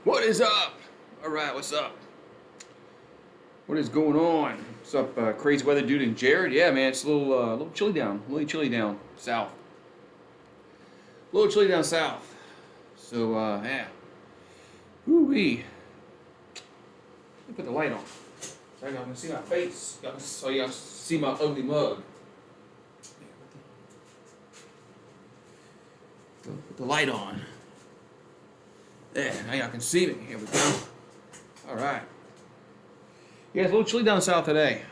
What is up? All right, what's up? What is going on? What's up, crazy weather dude and Jared? Yeah, man, it's a little chilly down, really chilly down south. A little chilly down south. So, yeah. Woo-wee. Let me put the light on. So y'all can see my face. So y'all can see my ugly mug. Put the light on. There, now y'all can see me. Here we go. All right. Yeah, it's a little chilly down south today.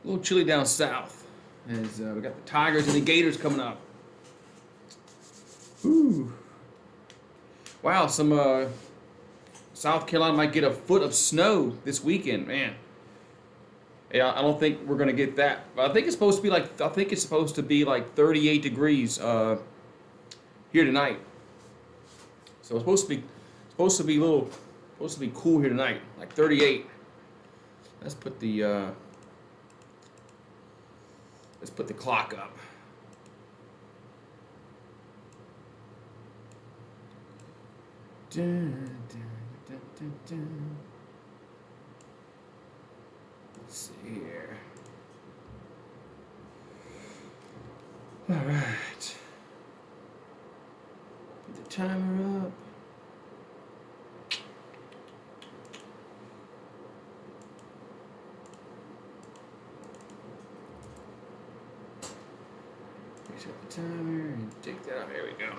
A little chilly down south. As we got the Tigers and the Gators coming up. Ooh. Wow, some South Carolina might get a foot of snow this weekend, man. Yeah, I don't think we're gonna get that. But I think it's supposed to be like 38 degrees here tonight. So it's supposed to be cool here tonight, like 38. Let's put the clock up. Dun, dun, dun, dun. Let's see here. All right. Put the timer up. Reset the timer and take that out. There we go.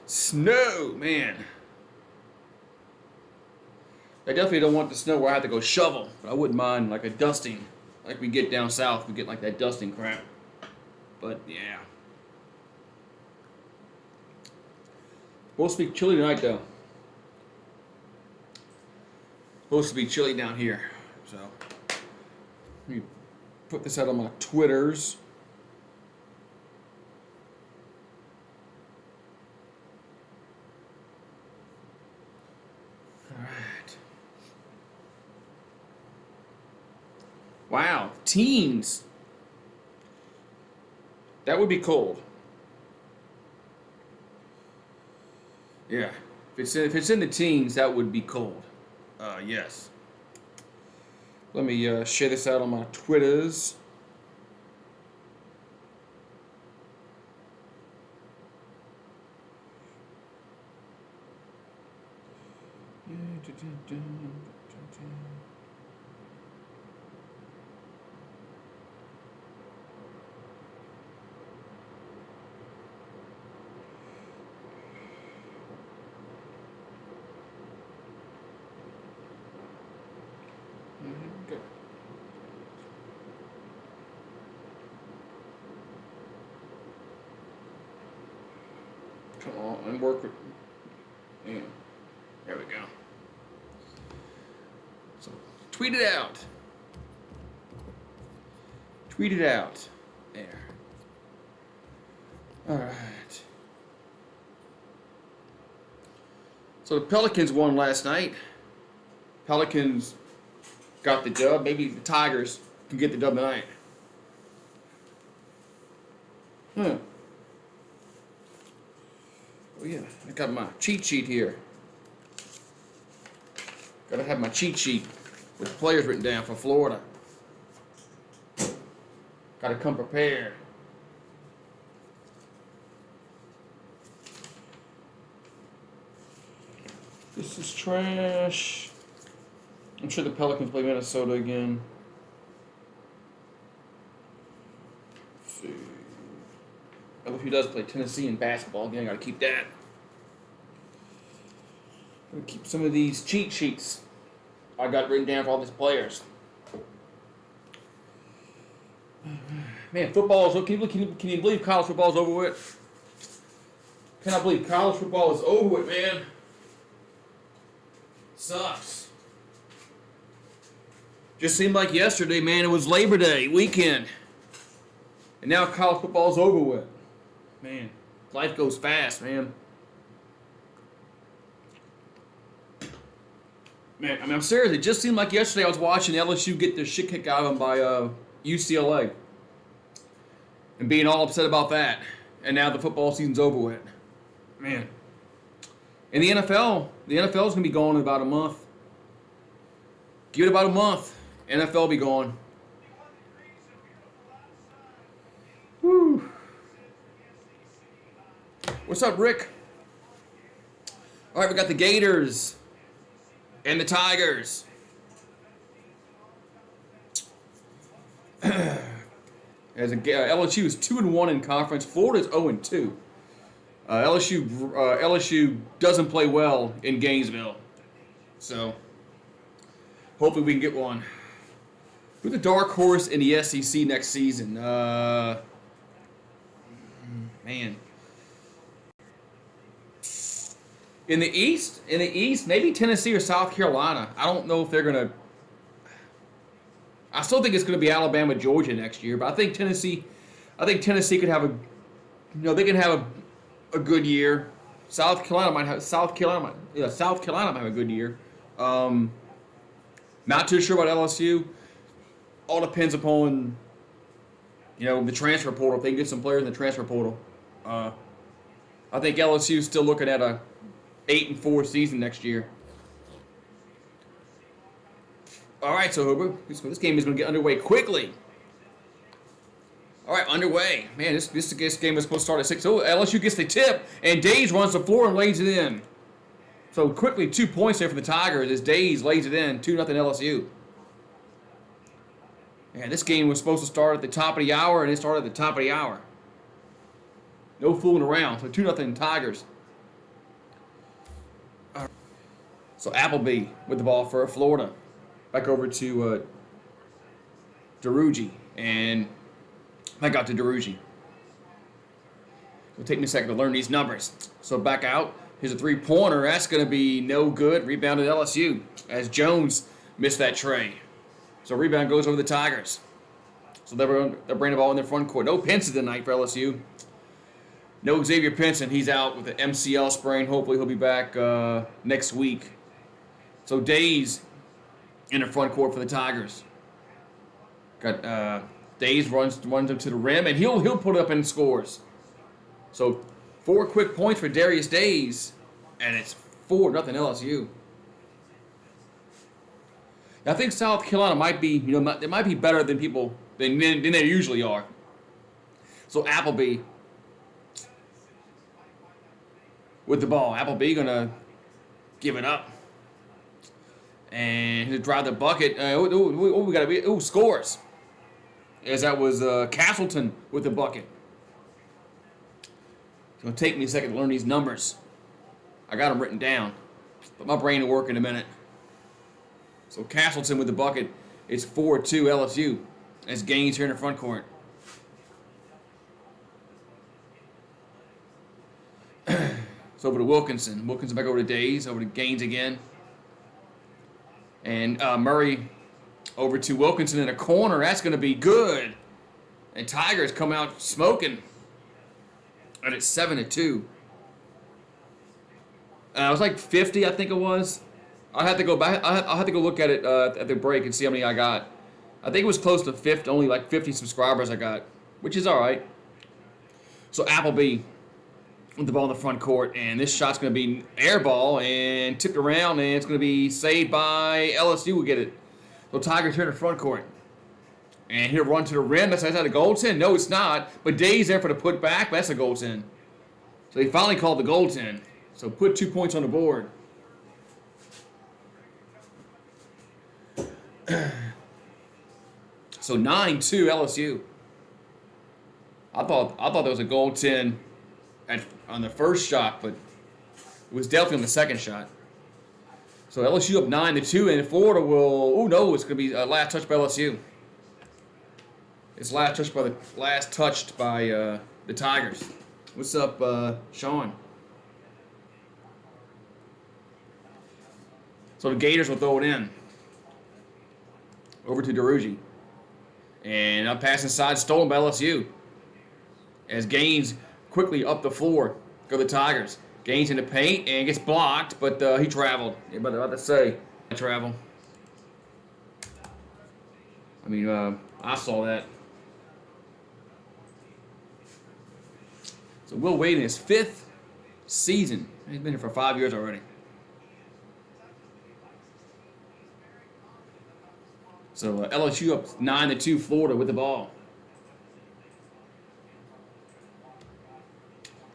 Snow, man. I definitely don't want the snow where I have to go shovel, but I wouldn't mind like a dusting, like we get down south. We get like that dusting crap. But yeah. Supposed to be chilly tonight though. Supposed to be chilly down here. So let me put this out on my Twitters. All right. Wow, teens. That would be cold. Yeah, if it's in the teens, that would be cold. Yes. Let me share this out on my Twitters. Good. Come on and work with. Yeah. There we go. So tweet it out. Tweet it out. There. All right. So the Pelicans won last night. Pelicans got the dub. Maybe the Tigers can get the dub tonight. Oh yeah, I got my cheat sheet here. Gotta have my cheat sheet with players written down for Florida. Gotta come prepared. This is trash. I'm sure the Pelicans play Minnesota again. Let's see. LSU does play Tennessee in basketball again. I gotta keep that. Gotta keep some of these cheat sheets I got written down for all these players. Man, football is. Can you believe college football is over with? Cannot believe college football is over with, man. Sucks. Just seemed like yesterday, man, it was Labor Day weekend. And now college football's over with. Man, life goes fast, man. Man, I mean, I'm serious. It just seemed like yesterday I was watching LSU get their shit kicked out of them by UCLA. And being all upset about that. And now the football season's over with. Man. In the NFL's going to be gone in about a month. Give it about a month. NFL will be gone. Woo. What's up, Rick? All right, we got the Gators and the Tigers. LSU is 2-1 in conference. Florida is 0-2. LSU doesn't play well in Gainesville, so hopefully we can get one. Who's the dark horse in the SEC next season? Man, in the East, maybe Tennessee or South Carolina. I don't know if they're gonna. I still think it's gonna be Alabama, Georgia next year, but I think Tennessee could have they can have a good year. South Carolina might have a good year. Not too sure about LSU. All depends upon the transfer portal. If they can get some players in the transfer portal, I think LSU is still looking at a 8-4 season next year. All right, so this game is going to get underway quickly. All right, underway. Man, this game is supposed to start at 6. Oh, LSU gets the tip, and Days runs the floor and lays it in. So quickly, 2 points there for the Tigers as Days lays it in, 2-0 LSU. Yeah, this game was supposed to start at the top of the hour, and it started at the top of the hour. No fooling around. So 2-0 Tigers. So Appleby with the ball for Florida. Back over to DeRugi, and I got to DeRugi. It'll take me a second to learn these numbers. So back out. Here's a three-pointer. That's going to be no good. Rebounded LSU as Jones missed that tray. So rebound goes over the Tigers. So they're bringing the ball in their front court. No Pinson tonight for LSU. No Xavier Pinson. He's out with the MCL sprain. Hopefully he'll be back next week. So Days in the front court for the Tigers. Got Days runs him to the rim, and he'll put up and scores. So 4 quick points for Darius Days, and it's 4-0 LSU. I think South Carolina might be, they might be better than than they usually are. So Appleby with the ball. Appleby gonna give it up, and he'll drive the bucket. Scores. As that was Castleton with the bucket. It's gonna take me a second to learn these numbers. I got them written down, but my brain will work in a minute. So Castleton with the bucket. It's 4-2 LSU as Gaines here in the front court. So over to Wilkinson. Wilkinson back over to Days. Over to Gaines again. And Murray over to Wilkinson in a corner. That's going to be good. And Tigers come out smoking. And it's 7-2. It was like 50, I think it was. I'll have to go back. I'll have to go look at it at the break and see how many I got. I think it was close to 50, only like 50 subscribers I got, which is all right. So Appleby with the ball in the front court, and this shot's going to be air ball and tipped around, and it's going to be saved by LSU. Will get it. So Tigers here in the front court, and he'll run to the rim. That's outside the goaltend. No, it's not. But Days there for the putback. That's a goaltend. So they finally called the goaltend. So put 2 points on the board. So 9-2 LSU. I thought there was a goaltend on the first shot, but it was definitely on the second shot. So LSU up 9-2, and Florida will. Oh no, it's going to be last touch by LSU. It's last touched by the Tigers. What's up, Sean? So the Gators will throw it in. Over to DeRugi. And up pass inside, stolen by LSU. As Gaines quickly up the floor. Go the Tigers. Gaines in the paint and gets blocked, but he traveled. Yeah, but about to say, travel. I mean, I saw that. So Will Wade in his 5th season. He's been here for 5 years already. So LSU up 9-2 Florida with the ball.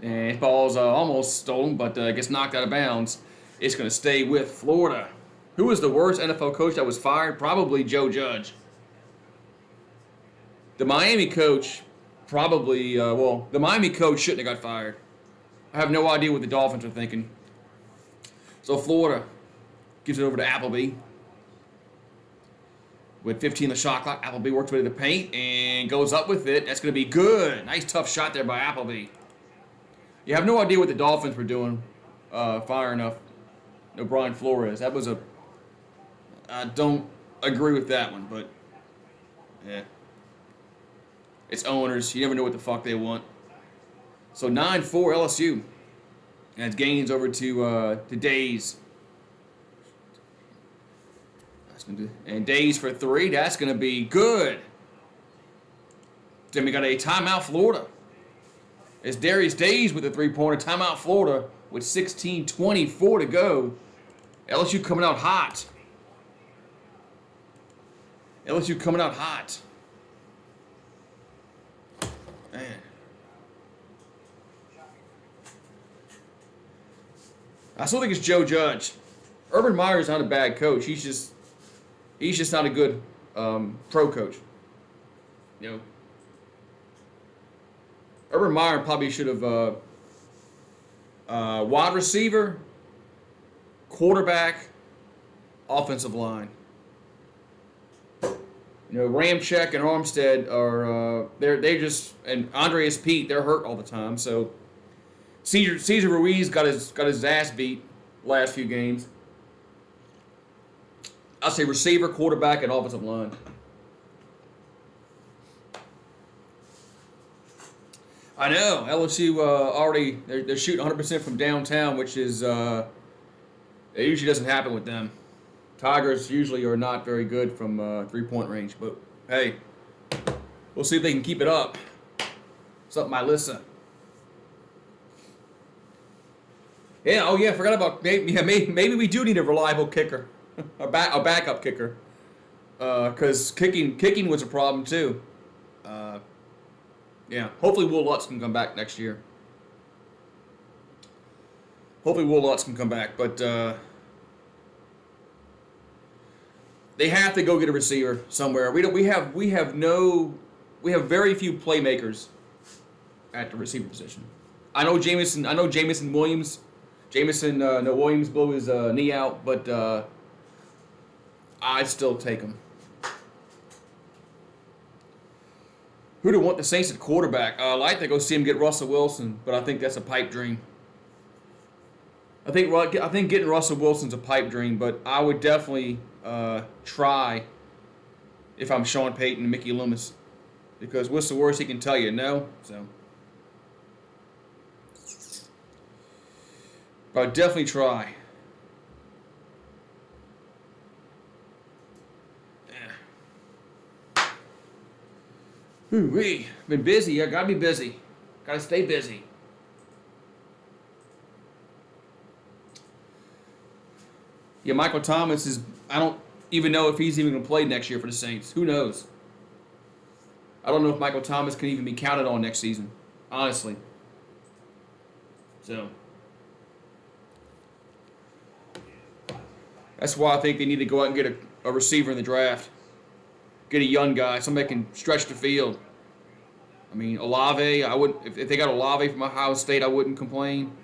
And ball's almost stolen, but gets knocked out of bounds. It's going to stay with Florida. Who was the worst NFL coach that was fired? Probably Joe Judge. The Miami coach probably, the Miami coach shouldn't have got fired. I have no idea what the Dolphins are thinking. So Florida gives it over to Appleby. With 15 on the shot clock, Appleby works with the paint and goes up with it. That's going to be good. Nice tough shot there by Appleby. You have no idea what the Dolphins were doing firing up Brian Flores. That was I don't agree with that one, but yeah. It's owners. You never know what the fuck they want. So 9-4 LSU. And it's gains over to Days. And Days for 3. That's going to be good. Then we got a timeout Florida. It's Darius Days with a 3-pointer. Timeout Florida with 16:24 to go. LSU coming out hot. LSU coming out hot. Man. I still think it's Joe Judge. Urban Meyer's not a bad coach. He's just not a good pro coach. You know. Urban Meyer probably should have wide receiver, quarterback, offensive line. You know, Ramczyk and Armstead are they just, and Andreas Pete, they're hurt all the time. So Cesar Ruiz got his ass beat last few games. I'll say receiver, quarterback, and offensive line. I know LSU already they're shooting 100% from downtown, which is it usually doesn't happen with them. Tigers usually are not very good from 3-point range, but hey, we'll see if they can keep it up. Something by Lissa. Yeah, oh yeah, forgot about maybe we do need a reliable kicker, a backup kicker, because kicking was a problem too. Yeah, hopefully Will Lutz can come back next year. Hopefully Will Lutz can come back, but they have to go get a receiver somewhere. We have very few playmakers at the receiver position. I know Jameson Williams. Williams blew his knee out, but I'd still take him. Who do want the Saints at quarterback? I'd like to go see him get Russell Wilson, but I think that's a pipe dream. I think getting Russell Wilson's a pipe dream, but I would definitely try if I'm Sean Payton and Mickey Loomis, because what's the worst he can tell you? No, so. But I'd definitely try. Ooh-wee. Been busy. I gotta be busy. Gotta stay busy. Yeah, Michael Thomas is, I don't even know if he's even going to play next year for the Saints. Who knows? I don't know if Michael Thomas can even be counted on next season, honestly. So, that's why I think they need to go out and get a receiver in the draft. Get a young guy, somebody that can stretch the field. I mean, Olave, if they got Olave from Ohio State, I wouldn't complain.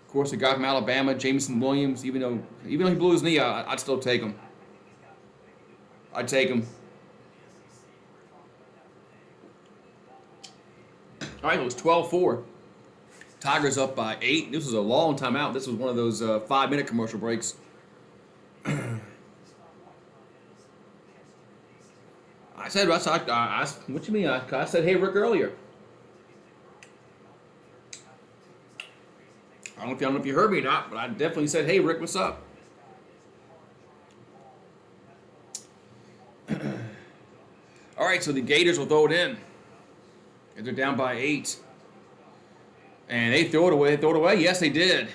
Of course, a guy from Alabama, Jameson Williams, even though he blew his knee out, I'd still take him. I'd take him. All right, it was 12-4. Tigers up by 8. This was a long time out. This was one of those 5-minute commercial breaks. I said, what you mean? I said, hey, Rick, earlier. I don't know if you heard me or not, but I definitely said, hey, Rick, what's up? All right, so the Gators will throw it in. They're down by 8. And they throw it away. They throw it away. Yes, they did.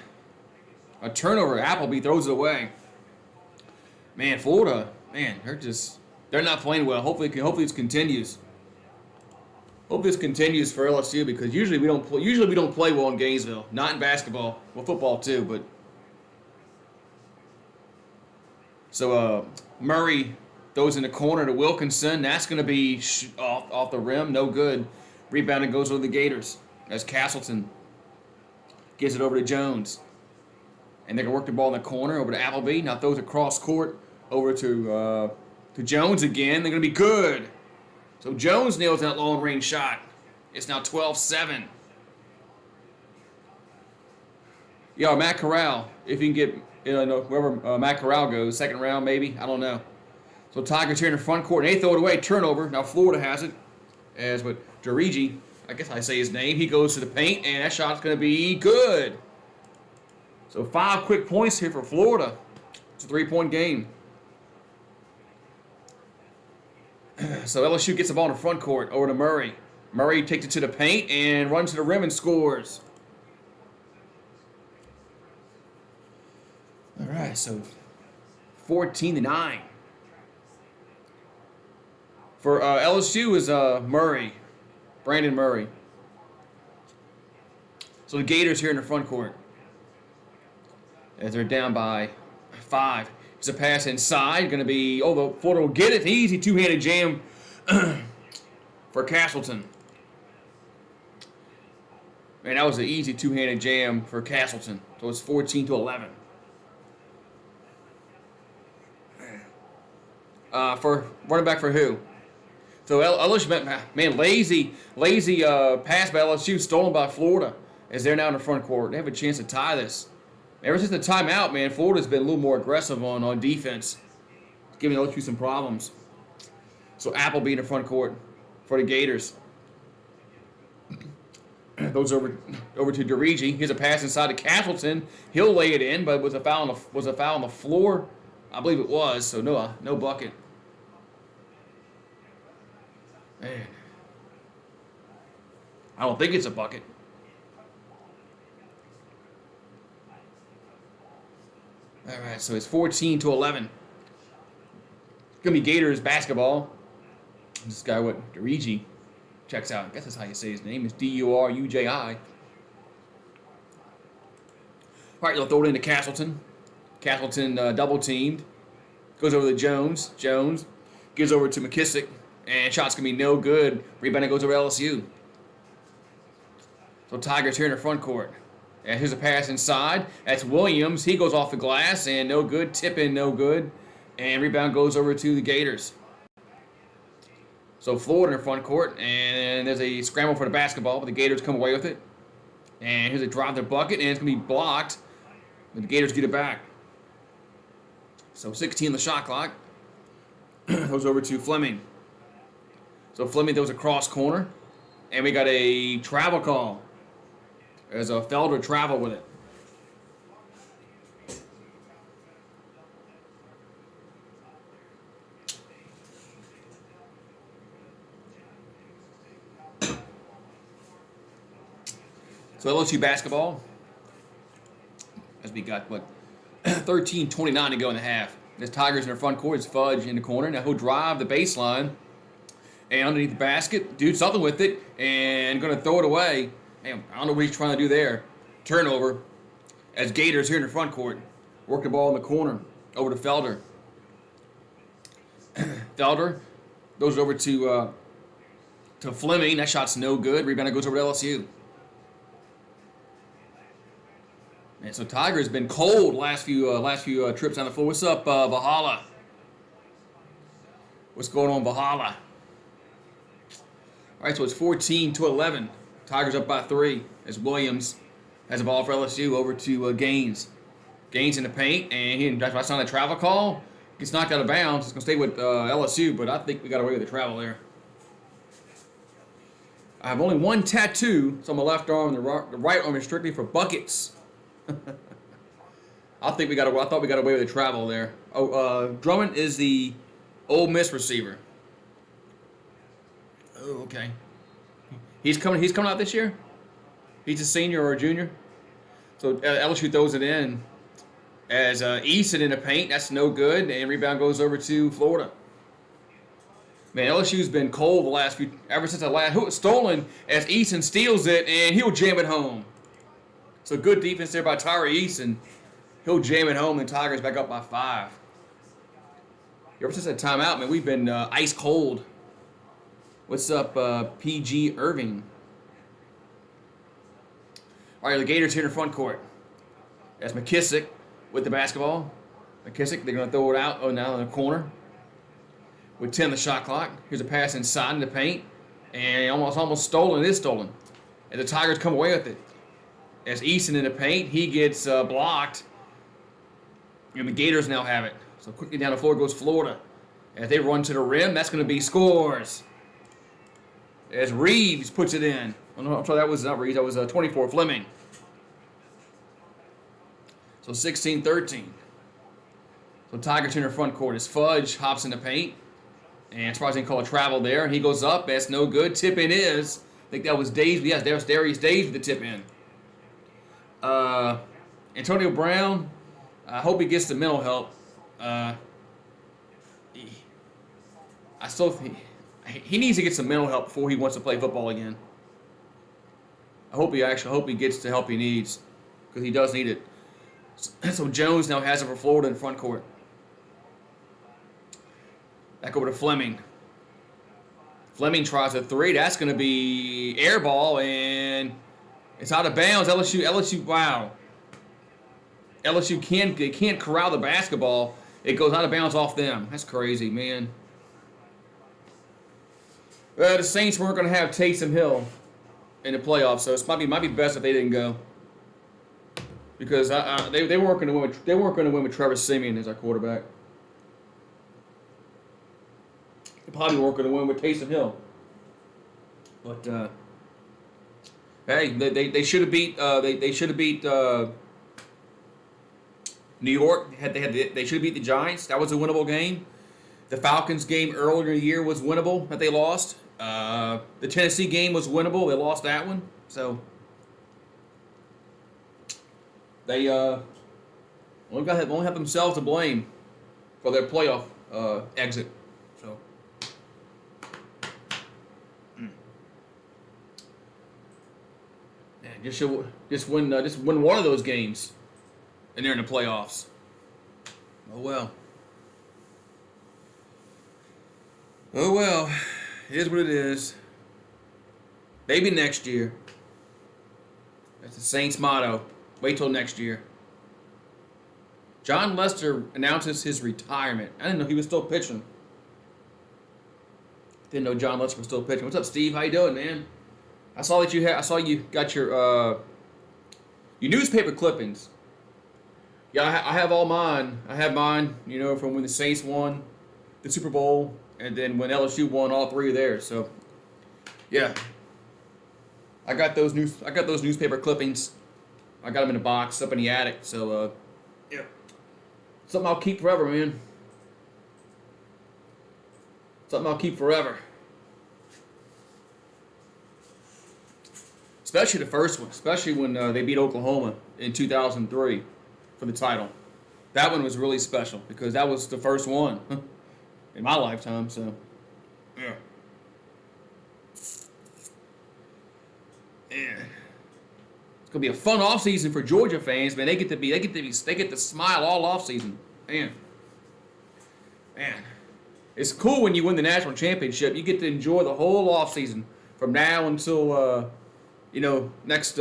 A turnover. Appleby throws it away. Man, Florida, man, they're not playing well. Hopefully this continues. Hope this continues for LSU because usually we don't play well in Gainesville. Not in basketball. Well, football too, but so Murray throws in the corner to Wilkinson. That's going to be off the rim. No good. Rebound and goes over the Gators as Castleton gives it over to Jones. And they can work the ball in the corner over to Appleby. Now throws it cross court over to Jones again. They're going to be good. So Jones nails that long range shot. It's now 12-7. Yeah, Matt Corral. If you can get wherever Matt Corral goes, second round maybe. I don't know. So Tigers here in the front court. And they throw it away. Turnover. Now Florida has it. As with Jarigi, I guess I say his name. He goes to the paint, and that shot's going to be good. So 5 quick points here for Florida. It's a 3-point game. So LSU gets the ball in the front court over to Murray. Murray takes it to the paint and runs to the rim and scores. All right, so 14-9. For LSU is Murray, Brandon Murray. So the Gators here in the front court. As they're down by 5. It's a pass inside. Going to be, the Florida will get it. Easy two-handed jam for Castleton. Man, that was an easy two-handed jam for Castleton. So it's 14-11. For running back for who? So LSU, man, lazy pass by LSU, stolen by Florida, as they're now in the front court. They have a chance to tie this. Ever since the timeout, man, Florida's been a little more aggressive on defense, giving LSU some problems. So Appleby in the front court for the Gators. Goes over to Jarigi. Here's a pass inside to Castleton. He'll lay it in, but was a foul on the floor? I believe it was. So no bucket. Man, I don't think it's a bucket. All right, so it's 14-11. It's going to be Gators basketball. This guy, Durigi, checks out. I guess that's how you say his name. It's Duruji. All right, they'll throw it into Castleton. Castleton double-teamed. Goes over to Jones. Jones gives over to McKissick. And shot's going to be no good. Rebound goes over LSU. So Tigers here in the front court. And here's a pass inside. That's Williams. He goes off the glass and no good. Tip in, no good. And rebound goes over to the Gators. So Florida in the front court. And there's a scramble for the basketball, but the Gators come away with it. And here's a drive to the bucket, and it's going to be blocked. But the Gators get it back. So 16 on the shot clock. Goes over to Fleming. So Fleming throws a cross corner. And we got a travel call. There's a Felder travel with it. So LSU basketball. As we got, 13:29 to go in the half. This Tigers in the front court. It's Fudge in the corner. Now he'll drive the baseline. And underneath the basket, do something with it, and going to throw it away. Man, I don't know what he's trying to do there. Turnover. As Gators here in the front court. Work the ball in the corner. Over to Felder. Felder goes over to Fleming. That shot's no good. Rebound goes over to LSU. Man, so Tiger's been cold last few trips on the floor. What's up, Valhalla? What's going on, Valhalla? All right, so it's 14-11. Tigers up by 3 as Williams has the ball for LSU over to Gaines. Gaines in the paint, and that's why I saw that travel call. Gets knocked out of bounds. It's going to stay with LSU, but I think we got away with the travel there. I have only one tattoo. It's on my left arm, and the right arm is strictly for buckets. I thought we got away with the travel there. Drummond is the Ole Miss receiver. Oh, okay. He's coming out this year? He's a senior or a junior. So LSU throws it in as Easton in the paint. That's no good. And rebound goes over to Florida. Man, LSU's been cold the last few, ever since the last stolen as Easton steals it and he'll jam it home. So good defense there by Tyree Easton. He'll jam it home and Tigers back up by 5. Ever since that timeout, man, we've been ice cold. What's up, PG Irving? All right, the Gators here in the front court. That's McKissick with the basketball. McKissick, they're going to throw it out. Oh, now in the corner. With 10 on the shot clock. Here's a pass inside in the paint. And almost stolen. It is stolen. And the Tigers come away with it. As Easton in the paint, he gets blocked. And the Gators now have it. So quickly down the floor goes Florida. As they run to the rim, that's going to be scores. As Reeves puts it in. Oh, no, I'm sorry, that was not Reeves. That was 24 Fleming. So 16-13. So Tigers in their front court as Fudge hops in the paint. And surprised they didn't call a travel there. He goes up. That's no good. Tip in is. I think that was Daves. Yes, there was Darius Daves with the tip in. Antonio Brown. I hope he gets the mental help. I still think he needs to get some mental help before he wants to play football again. I hope he gets the help he needs because he does need it. So Jones now has it for Florida in front court. Back over to Fleming. Fleming tries a 3. That's going to be air ball, and it's out of bounds. LSU, wow. LSU can't corral the basketball. It goes out of bounds off them. That's crazy, man. The Saints weren't going to have Taysom Hill in the playoffs, so it might be best if they didn't go because they weren't going to win. They weren't going to win with Trevor Siemian as our quarterback. They probably weren't going to win with Taysom Hill. But hey, they should have beat. They should have beat New York. They should have beat the Giants. That was a winnable game. The Falcons game earlier in the year was winnable that they lost. The Tennessee game was winnable. They lost that one. So they only have themselves to blame for their playoff exit. So just win one of those games, and they're in the playoffs. Oh well. Oh well, it is what it is. Maybe next year. That's the Saints' motto. Wait till next year. John Lester announces his retirement. I didn't know he was still pitching. Didn't know John Lester was still pitching. What's up, Steve? How you doing, man? I saw you got your newspaper clippings. Yeah, I have all mine. I have mine, from when the Saints won the Super Bowl. And then when LSU won, all 3 of theirs. So, yeah, I got those newspaper clippings. I got them in a box up in the attic. So, yeah, something I'll keep forever, man. Something I'll keep forever. Especially the first one. Especially when they beat Oklahoma in 2003 for the title. That one was really special because that was the first one. In my lifetime, so yeah. It's gonna be a fun off season for Georgia fans, man. They get to smile all off season, man. It's cool when you win the national championship. You get to enjoy the whole off season from now until next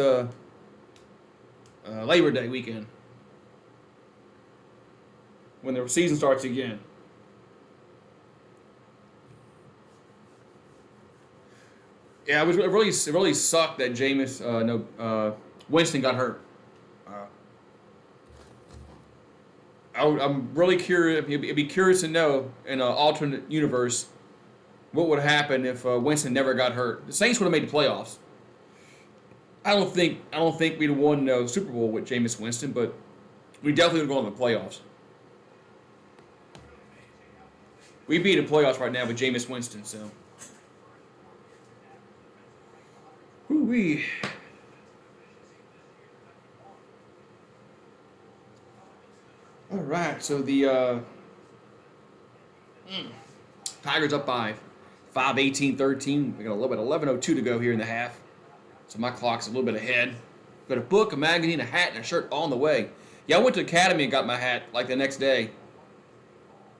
Labor Day weekend when the season starts again. Yeah, it really sucked that Winston got hurt. I'm really curious. I'd be curious to know in an alternate universe what would happen if Winston never got hurt. The Saints would have made the playoffs. I don't think we'd have won the Super Bowl with Jameis Winston, but we definitely would go in the playoffs. We'd be in the playoffs right now with Jameis Winston, so. Woo-wee. All right, so the Tigers up by 5, 18-13. We got a little bit 11:02 to go here in the half. So my clock's a little bit ahead. Got a book, a magazine, a hat, and a shirt all on the way. Yeah, I went to Academy and got my hat like the next day.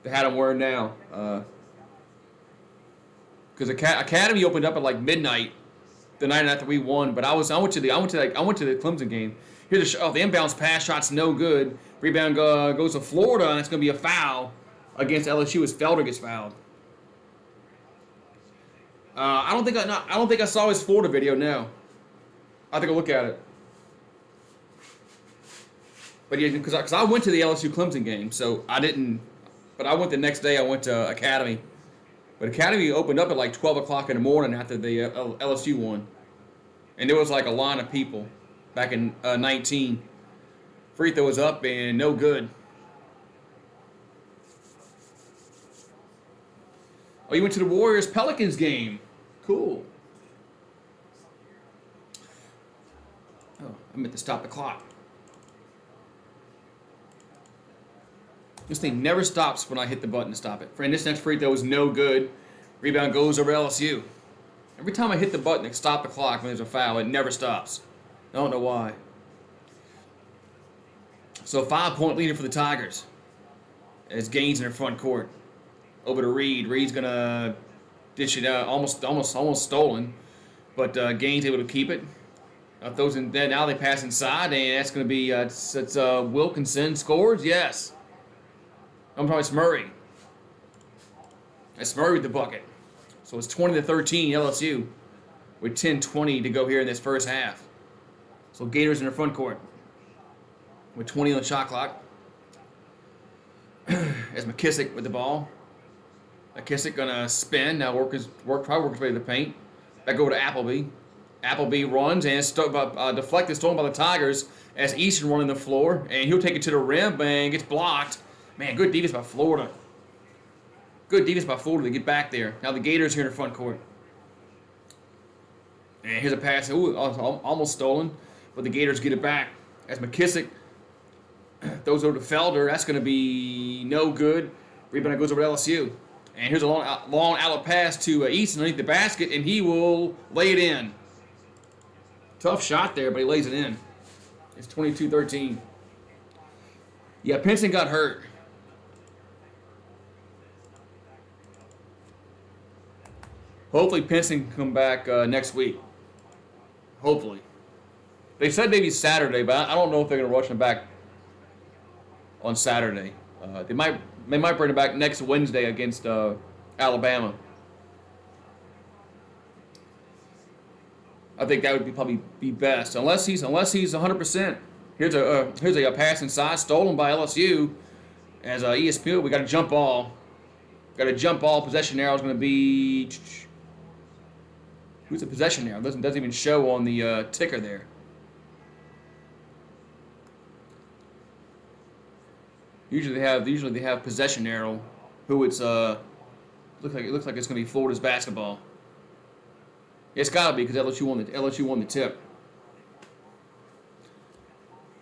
The hat I'm wearing now. Because Academy opened up at like midnight the night after we won. But I went to the Clemson game. Here's the inbounds pass shot's no good. Rebound goes to Florida, and it's going to be a foul against LSU as Felder gets fouled. I don't think I saw his Florida video. No, I think I'll look at it. But yeah, because I went to the LSU Clemson game, so I didn't. But I went the next day. I went to Academy, but Academy opened up at like 12 o'clock in the morning after the LSU won, and there was like a line of people back in 19. Free throw was up and no good. Oh, you went to the Warriors Pelicans game. Cool. Oh, I meant to stop the clock. This thing never stops when I hit the button to stop it. Friend, this next free throw is no good. Rebound goes over LSU. Every time I hit the button to stop the clock when there's a foul, it never stops. I don't know why. So 5-point leader for the Tigers. As Gaines in their front court. Over to Reed. Reed's gonna dish it out. Almost stolen. But Gaines able to keep it. Throws in there. Now they pass inside, and that's gonna be it's Wilkinson scores. Yes. I'm talking it's Murray. It's Murray with the bucket. So it's 20-13 LSU with 10:20 to go here in this first half. So Gators in their front court with 20 on the shot clock. As McKissick with the ball. McKissick gonna spin. Now try to work his way to the paint. Back over to Appleby. Appleby runs and it's deflected, stolen by the Tigers as Easton running the floor. And he'll take it to the rim and gets blocked. Man, good defense by Florida. Good defense by Florida to get back there. Now the Gators here in the front court. And here's a pass. Ooh, almost stolen. But the Gators get it back. As McKissick throws over to Felder. That's going to be no good. Rebound goes over to LSU. And here's a long outlet pass to Easton underneath the basket. And he will lay it in. Tough shot there, but he lays it in. It's 22-13. Yeah, Pinson got hurt. Hopefully Pinson can come back next week. Hopefully. They said maybe Saturday, but I don't know if they're going to rush him back on Saturday. They might bring him back next Wednesday against Alabama. I think that would probably be best, unless he's 100%. Here's a pass inside, stolen by LSU. As ESPN, we got a jump ball. Got a jump ball. Possession arrow is going to be. Who's the possession arrow? Doesn't even show on the ticker there. Usually they have possession arrow. Who it's looks like it's going to be Florida's basketball. It's got to be because LSU won the tip.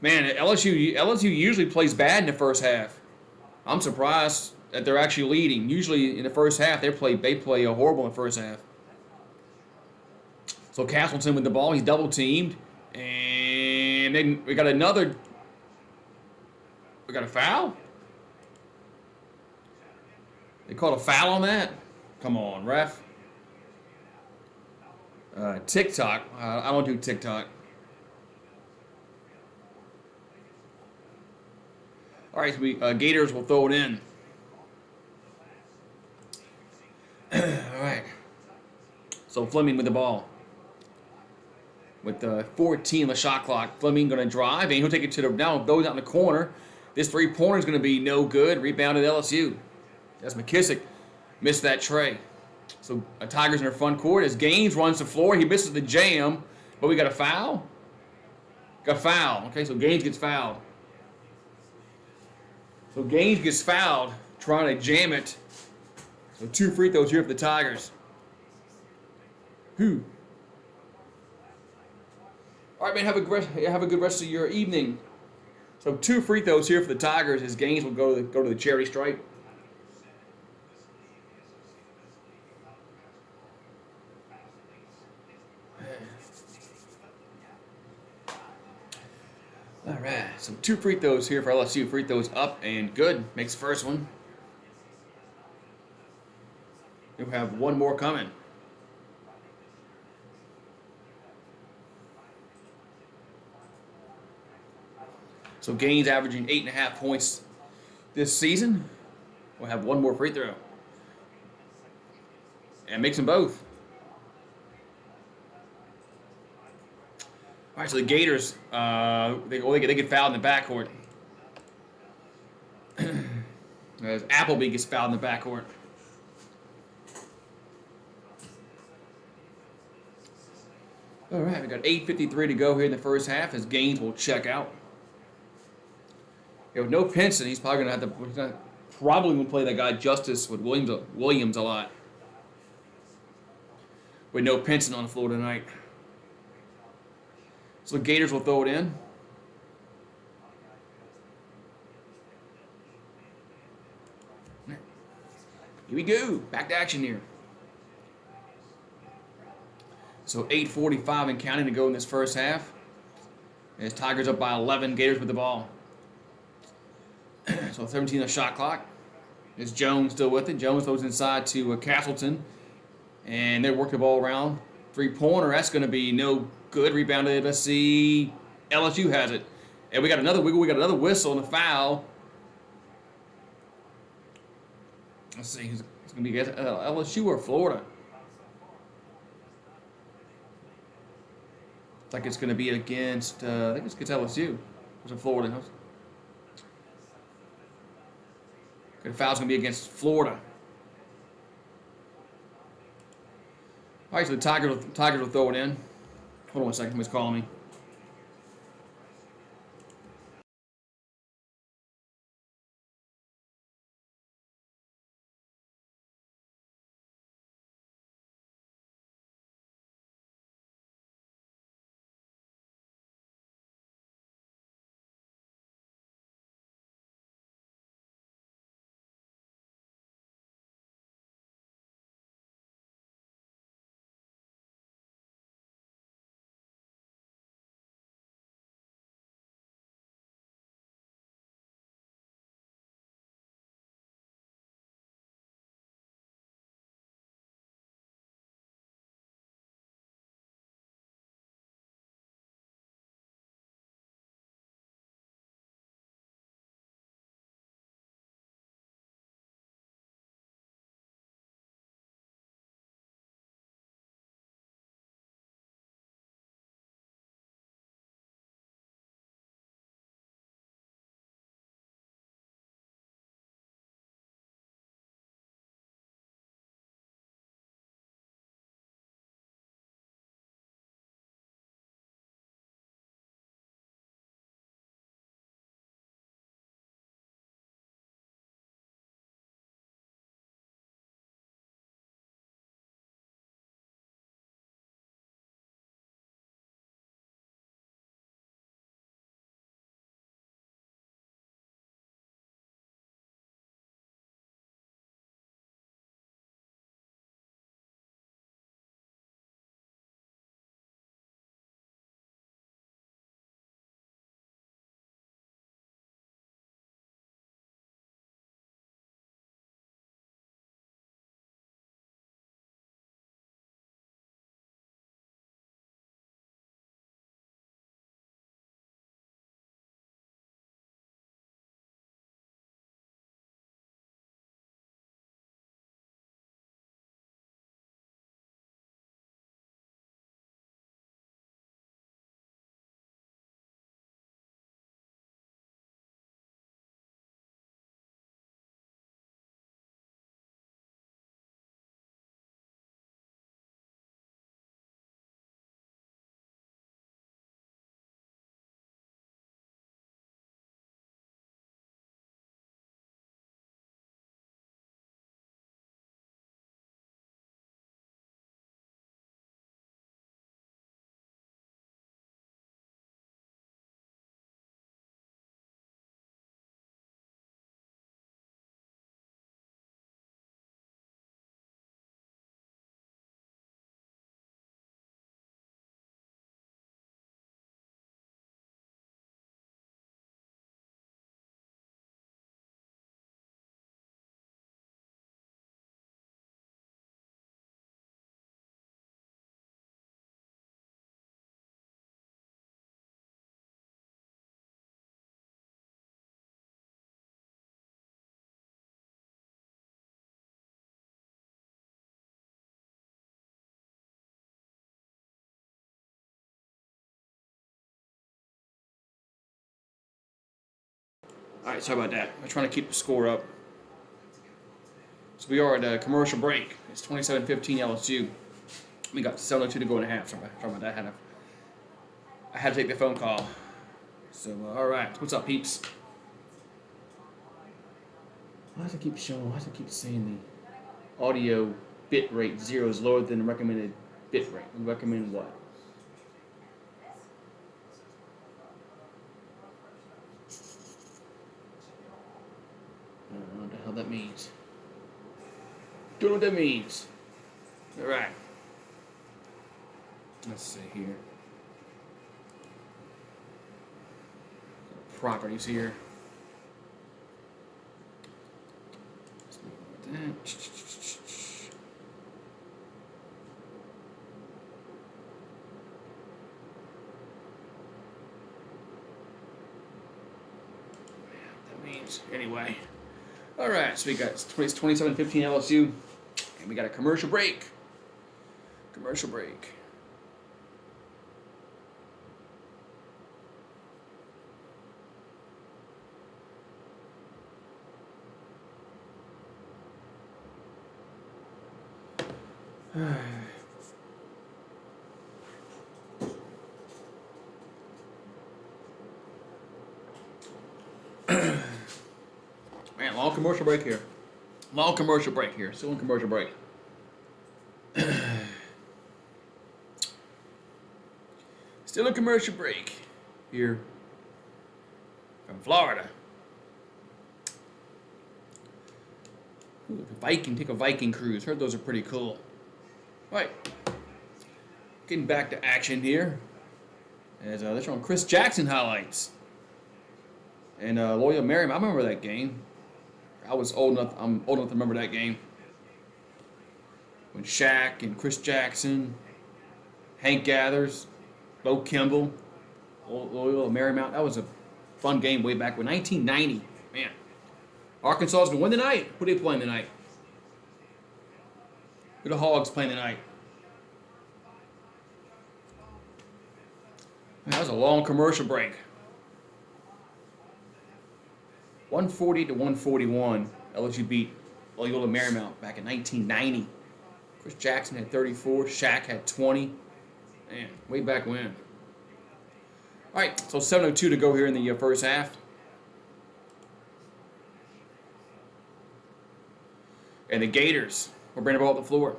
Man, LSU usually plays bad in the first half. I'm surprised that they're actually leading. Usually in the first half they play horrible in the first half. So Castleton with the ball, he's double teamed, and then we got a foul. They called a foul on that? Come on, ref. TikTok. I don't do TikTok. All right, so Gators will throw it in. All right. So Fleming with the ball. With 14 on the shot clock, Fleming going to drive, and he'll take it to the now goes out in the corner. This three-pointer is going to be no good. Rebounded LSU. As McKissick missed that tray. So Tigers in their front court as Gaines runs the floor. He misses the jam, but we got a foul. Got a foul. Okay, so Gaines gets fouled. So Gaines gets fouled trying to jam it. So 2 free throws here for the Tigers. Who? All right, man. Have a good rest of your evening. So 2 free throws here for the Tigers. His Gaines will go to the charity stripe. All right, so 2 free throws here for LSU. Free throws up and good. Makes the first one. You'll have one more coming. So Gaines averaging 8.5 points this season. We'll have one more free throw. And makes them both. All right, so the Gators, they get fouled in the backcourt. As Appleby gets fouled in the backcourt. All right, we got 8:53 to go here in the first half as Gaines will check out. With no Pinson, he's probably going to have to play that guy Justice with Williams a lot. With no Pinson on the floor tonight. So the Gators will throw it in. Here we go. Back to action here. So 8:45 and counting to go in this first half. As Tigers up by 11, Gators with the ball. So 17 on the shot clock. Is Jones still with it? Jones throws inside to Castleton. And they work the ball around. 3-pointer, that's going to be no good. Rebounded. Let's see. LSU has it. And we got another wiggle. We got another whistle and a foul. Let's see. It's going to be LSU or Florida. It's like it's going to be against, I think it's against LSU. It's in Florida. The foul's going to be against Florida. All right, so the Tigers will throw it in. Hold on a second. Somebody's calling me. All right, sorry about that. I'm trying to keep the score up. So we are at a commercial break. It's 27-15 LSU. We got 7:02 to go in a half. Sorry about that. I had to take the phone call. So, all right. What's up, peeps? Why does it keep saying the audio bit rate 0 is lower than the recommended bit rate? We recommend what? I don't know what the hell that means. Don't know what that means. All right. Let's see here. Properties here. Let's that. Means anyway. All right, so we got 27-15 LSU, and we got a commercial break. Commercial break. Man, long commercial break here. Long commercial break here. Still in commercial break. Still in commercial break here from Florida. Ooh, take a Viking cruise. Heard those are pretty cool. Right. Getting back to action here. As they're showing Chris Jackson highlights. And Loyola Marymount. I remember that game. I'm old enough to remember that game. When Shaq and Chris Jackson, Hank Gathers, Bo Kimball, Loyola Marymount. That was a fun game way back when 1990. Man, Arkansas is gonna win tonight. Who are they playing tonight? Who are the Hogs playing tonight? Man, that was a long commercial break. 140 to 141. LSU beat Loyola Marymount back in 1990. Chris Jackson had 34. Shaq had 20. Man, way back when. All right, so 7:02 to go here in the first half. And the Gators will bring the ball up the floor.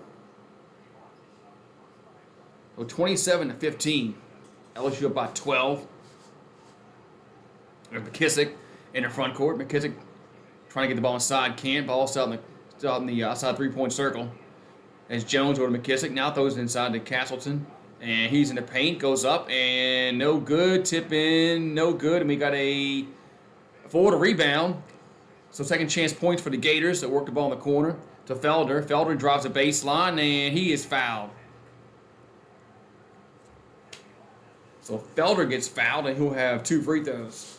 So 27-15. LSU up by 12. And McKissick in the front court. McKissick trying to get the ball inside. Can't. Ball still out in the outside three-point circle. As Jones over to McKissick. Now throws it inside to Castleton. And he's in the paint. Goes up. And no good. Tip in. No good. And we got a Florida rebound. So second chance points for the Gators that work the ball in the corner to Felder. Felder drives the baseline. And he is fouled. So Felder gets fouled. And he'll have 2 free throws.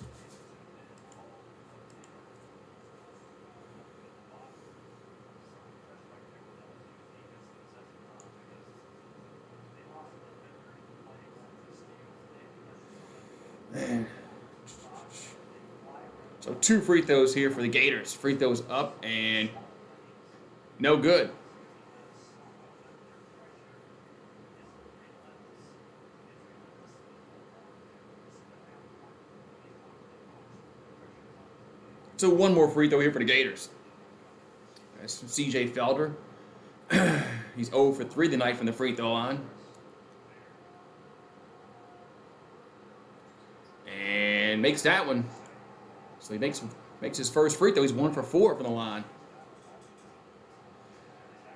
Man. So 2 free throws here for the Gators. Free throws up and no good. So 1 more free throw here for the Gators. That's CJ Felder. He's 0 for 3 tonight from the free throw line. And makes that one. So he makes his first free throw. He's 1 for 4 from the line.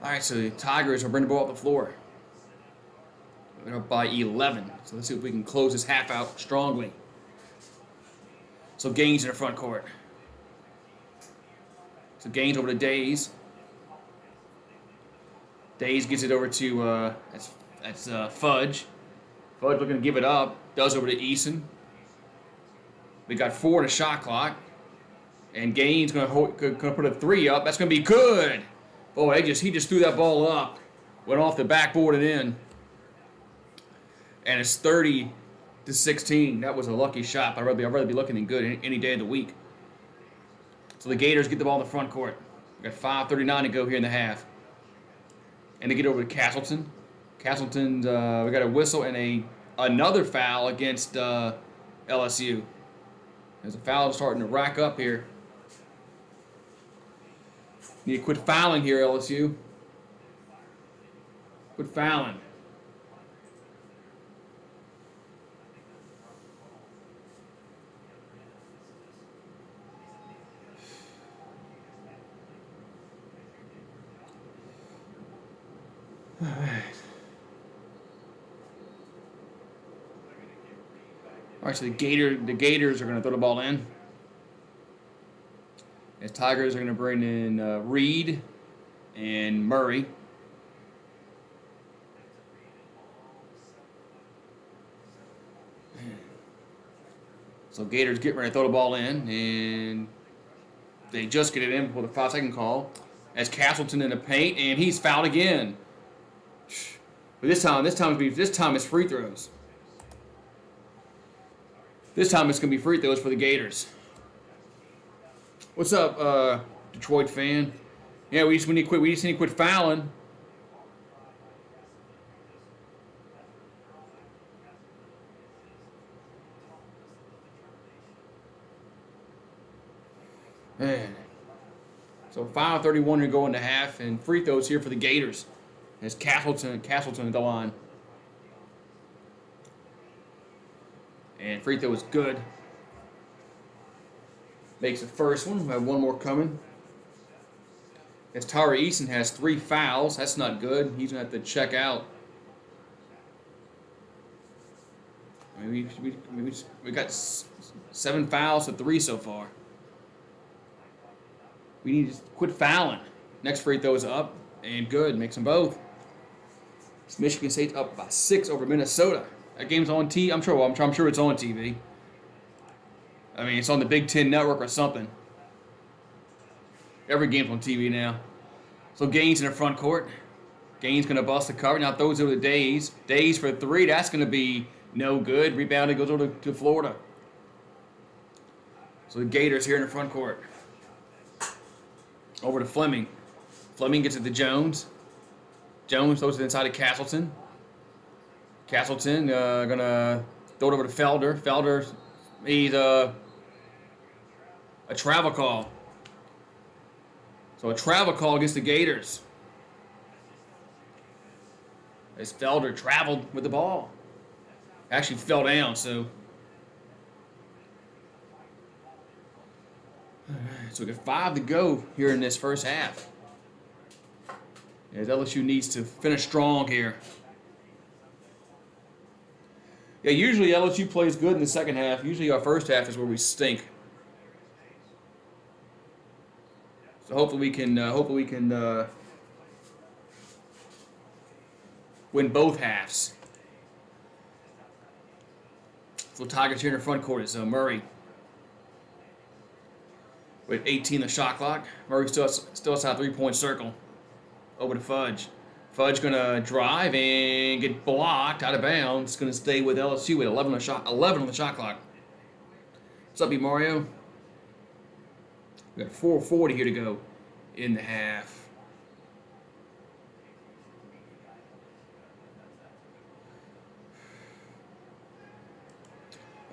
All right, so the Tigers will bring the ball up the floor. They're up by 11. So let's see if we can close this half out strongly. So Gaines in the front court. So Gaines over to Days. Days gets it over to that's Fudge. Fudge looking to give it up. Does over to Eason. We got 4 in the shot clock. And Gaines gonna put a 3 up. That's gonna be good. Boy, he just threw that ball up. Went off the backboard and in. And it's 30-16. That was a lucky shot. I'd rather be looking in good any day of the week. So the Gators get the ball in the front court. We got 5:39 to go here in the half. And they get over to Castleton. Castleton, we got a whistle and another foul against LSU. There's a foul starting to rack up here. Need to quit fouling here, LSU. Quit fouling. All right. All right, so the Gators are going to throw the ball in. The Tigers are going to bring in Reed and Murray. So Gators get ready to throw the ball in, and they just get it in before the 5-second call. As Castleton in the paint, and he's fouled again. But this time it's free throws. This time it's gonna be free throws for the Gators. What's up, Detroit fan? Yeah, we just need to quit fouling. Man. So 5:31 to go in the half, and free throws here for the Gators. There's Castleton at the line. And free throw is good. Makes the first one. We have one more coming. As Tyree Easton has 3 fouls. That's not good. He's going to have to check out. I mean, we got 7 fouls to 3 so far. We need to quit fouling. Next free throw is up. And good. Makes them both. Michigan State's up by 6 over Minnesota. That game's on TV. I'm sure it's on TV. I mean, it's on the Big Ten Network or something. Every game's on TV now. So Gaines in the front court. Gaines going to bust the cover. Now throws it over to Days. Days for 3. That's going to be no good. Rebounded goes over to Florida. So the Gators here in the front court. Over to Fleming. Fleming gets it to Jones. Jones throws it inside to Castleton. Castleton going to throw it over to Felder. Felder needs a travel call. So a travel call against the Gators. As Felder traveled with the ball. Actually fell down, so. So we got 5 to go here in this first half. As LSU needs to finish strong here. Yeah, usually LSU plays good in the second half. Usually our first half is where we stink. So hopefully we can win both halves. So Tigers here in the front court is Murray with 18 the shot clock. Murray still outside 3-point circle. Over to Fudge. Fudge gonna drive and get blocked out of bounds. Gonna stay with LSU with 11 on the shot clock. What's up, Mario? We got 4:40 here to go in the half.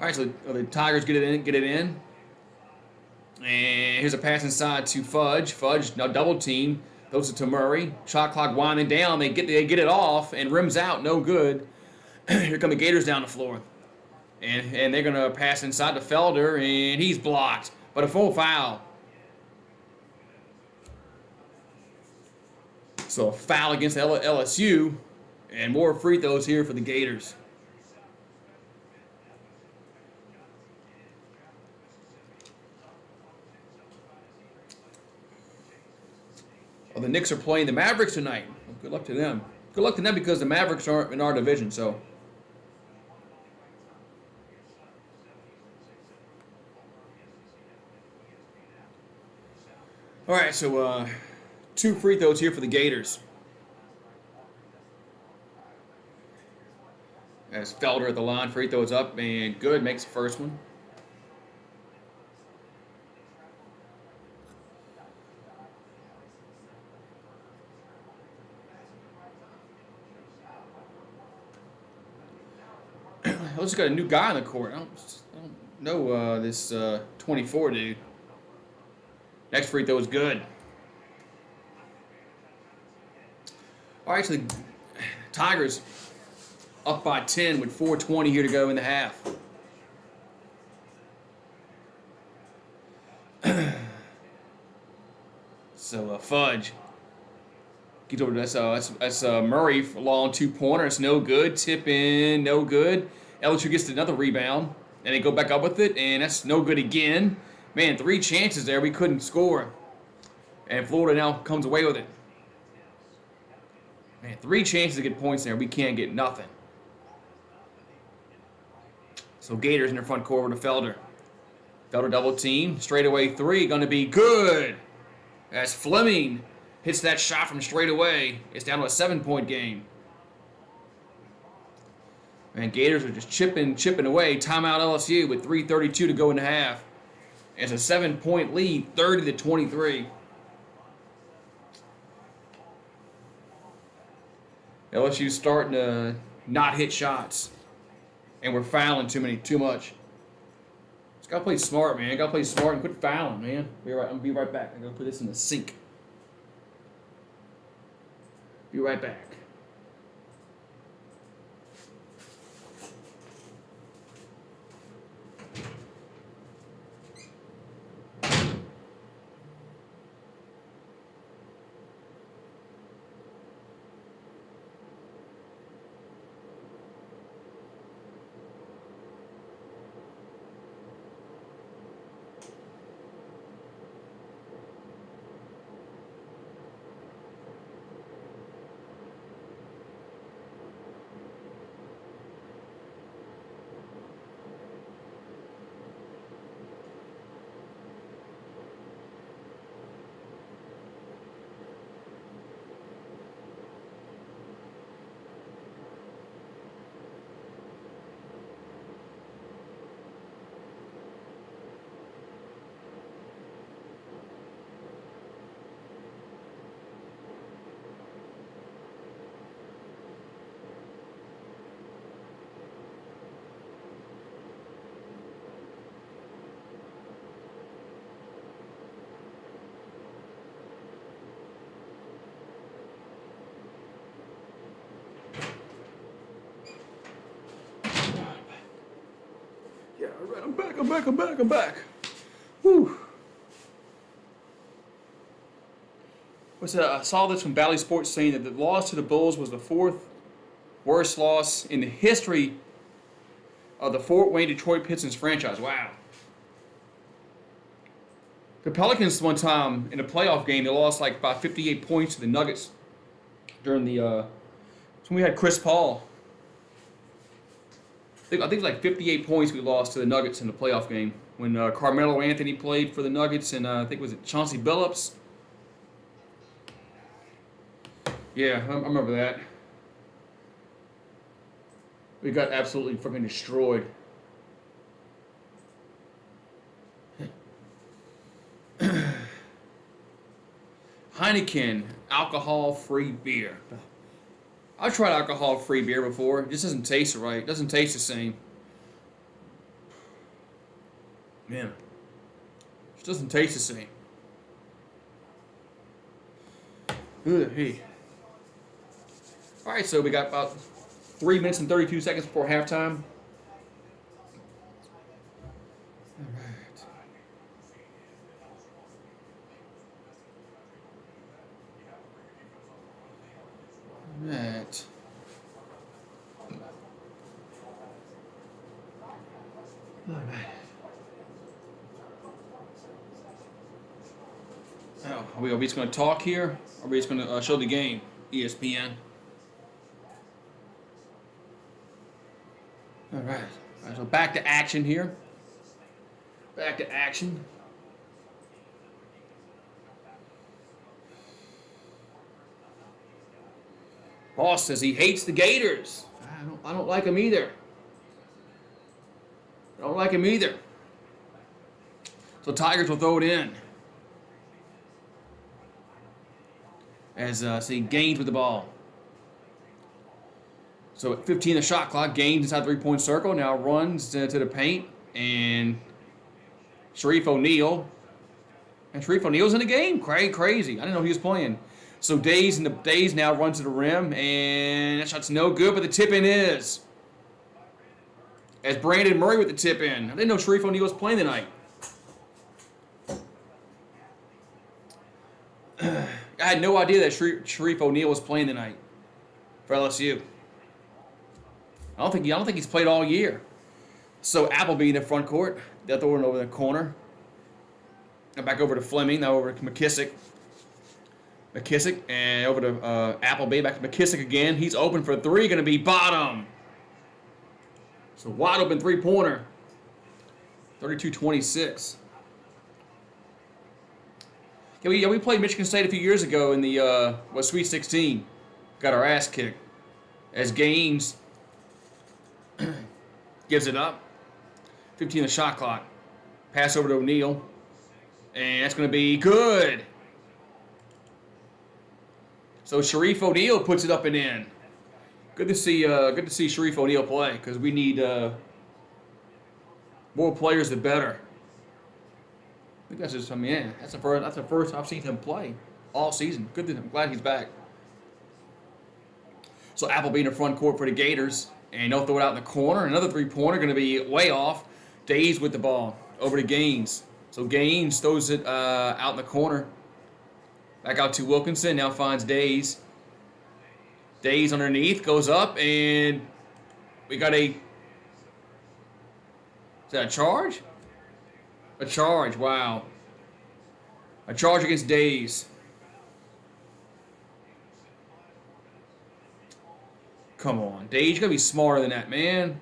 All right, so the Tigers get it in. And here's a pass inside to Fudge. Fudge now double team. Throws it to Murray. Shot clock winding down. They get it off and rims out. No good. Here come the Gators down the floor. And they're going to pass inside to Felder. And he's blocked. But a full foul. So a foul against LSU. And more free throws here for the Gators. Well, the Knicks are playing the Mavericks tonight. Well, good luck to them. Good luck to them because the Mavericks aren't in our division, so. All right, so 2 free throws here for the Gators. As Felder at the line, free throws up, and good, makes the first one. LSU got a new guy on the court. I don't know this 24 dude. Next free throw is good. All right, so the Tigers up by 10 with 4:20 here to go in the half. So Fudge gets over. That's Murray for a long 2-pointer. It's no good. Tip in, no good. LSU gets another rebound, and they go back up with it, and that's no good again. Man, 3 chances there. We couldn't score, and Florida now comes away with it. Man, 3 chances to get points there. We can't get nothing. So Gators in their front court with a Felder. Felder double team. Straightaway 3. Going to be good. As Fleming hits that shot from straight away. It's down to a 7-point game. Man, Gators are just chipping away. Timeout LSU with 3:32 to go in the half. It's a 7-point lead, 30-23. LSU's starting to not hit shots. And we're fouling too much. Just gotta play smart, man. Gotta play smart and quit fouling, man. I'm gonna be right back. I'm gonna put this in the sink. Be right back. Yeah, all right, I'm back. Whew. I saw this from Valley Sports saying that the loss to the Bulls was the 4th worst loss in the history of the Fort Wayne Detroit Pistons franchise. Wow. The Pelicans one time in a playoff game, they lost like by 58 points to the Nuggets during the when we had Chris Paul. I think it was like 58 points we lost to the Nuggets in the playoff game when Carmelo Anthony played for the Nuggets, and I think was it Chauncey Billups. Yeah, I remember that. We got absolutely freaking destroyed. Heineken alcohol-free beer. I've tried alcohol-free beer before. It just doesn't taste right. It doesn't taste the same. Man. It just doesn't taste the same. Hey. Alright, so we got about 3 minutes and 32 seconds before halftime. Alright. Alright. Now, are we just going to talk here? Or are we just going to show the game? ESPN. Alright. Alright, so back to action here. Back to action. Boss says he hates the Gators. I don't like them either. I don't like them either. So Tigers will throw it in. As see Gaines with the ball. So at 15 the shot clock, Gaines inside three-point circle, now runs to the paint, and Sharif O'Neal. And Sharif O'Neal's in the game. Crazy. I didn't know he was playing. So Days now runs to the rim, and that shot's no good, but the tip-in is. As Brandon Murray with the tip-in. I didn't know Sharif O'Neal was playing tonight. I had no idea that Sharif O'Neal was playing tonight for LSU. I don't think he's played all year. So Appleby in the front court. They'll throw it over the corner. Now back over to Fleming. Now over to McKissick. And over to Appleby. Back to McKissick again. He's open for three. Going to be bottom. So wide open three-pointer. 32-26. Yeah, we played Michigan State a few years ago in the Sweet 16. Got our ass kicked. As Gaines gives it up. 15 the shot clock. Pass over to O'Neal. And that's going to be good. So Sharif O'Neal puts it up and in. Good to see Sharif O'Neal play, because we need more players the better. I think that's just, that's the first I've seen him play all season. I'm glad he's back. So Appleby in the front court for the Gators, and they'll throw it out in the corner. Another three-pointer going to be way off. Days with the ball over to Gaines. So Gaines throws it out in the corner. Back out to Wilkinson. Now finds Days. Days underneath, goes up, and we got is that a charge? A charge, wow. A charge against Days. Come on, Days, you gotta be smarter than that, man.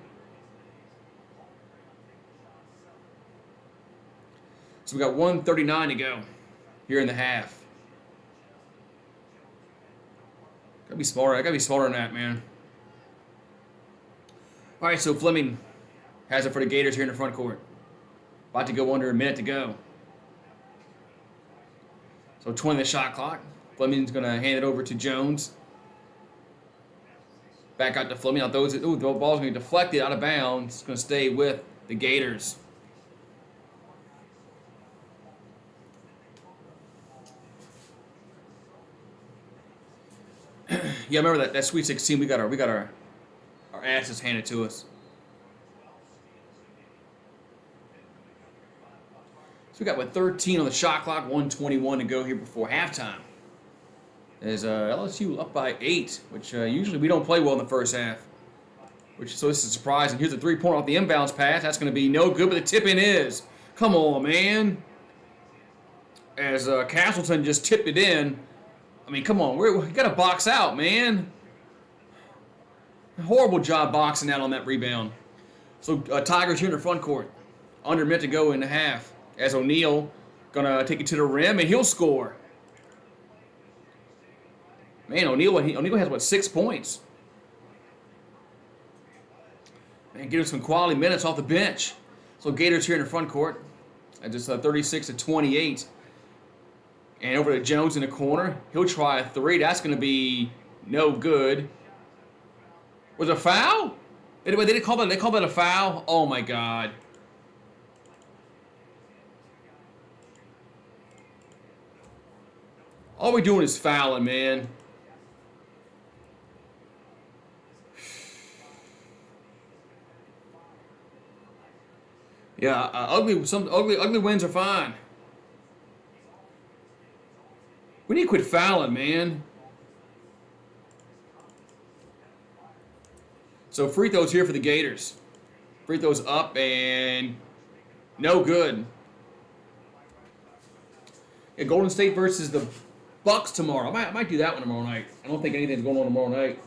So we got 1:39 to go here in the half. Gotta be smarter. I gotta be smarter than that, man. All right, so Fleming has it for the Gators here in the front court. About to go under a minute to go. So 20 the shot clock. Fleming's gonna hand it over to Jones. Back out to Fleming. Now throws it. Ooh, the ball's gonna be deflected out of bounds. It's gonna stay with the Gators. Yeah, remember that Sweet 16? We got our asses handed to us. So we got 13 on the shot clock, 1:21 to go here before halftime. As LSU up by 8, which usually we don't play well in the first half. So this is a surprise. And here's a three-pointer off the inbounds pass. That's going to be no good, but the tip-in is. Come on, man. As Castleton just tipped it in. I mean, come on, we got to box out, man. Horrible job boxing out on that rebound. So Tigers here in the front court. Under a minute to go in the half. As O'Neal gonna take it to the rim and he'll score. Man, O'Neal has 6 points. Man, get him some quality minutes off the bench. So Gators here in the front court at just 36-28. And over to Jones in the corner. He'll try a three. That's going to be no good. Was it a foul? They call that a foul? Oh, my God. All we're doing is fouling, man. Yeah, ugly wins are fine. We need to quit fouling, man. So free throws here for the Gators. Free throws up and no good. Yeah, Golden State versus the Bucks tomorrow. I might do that one tomorrow night. I don't think anything's going on tomorrow night.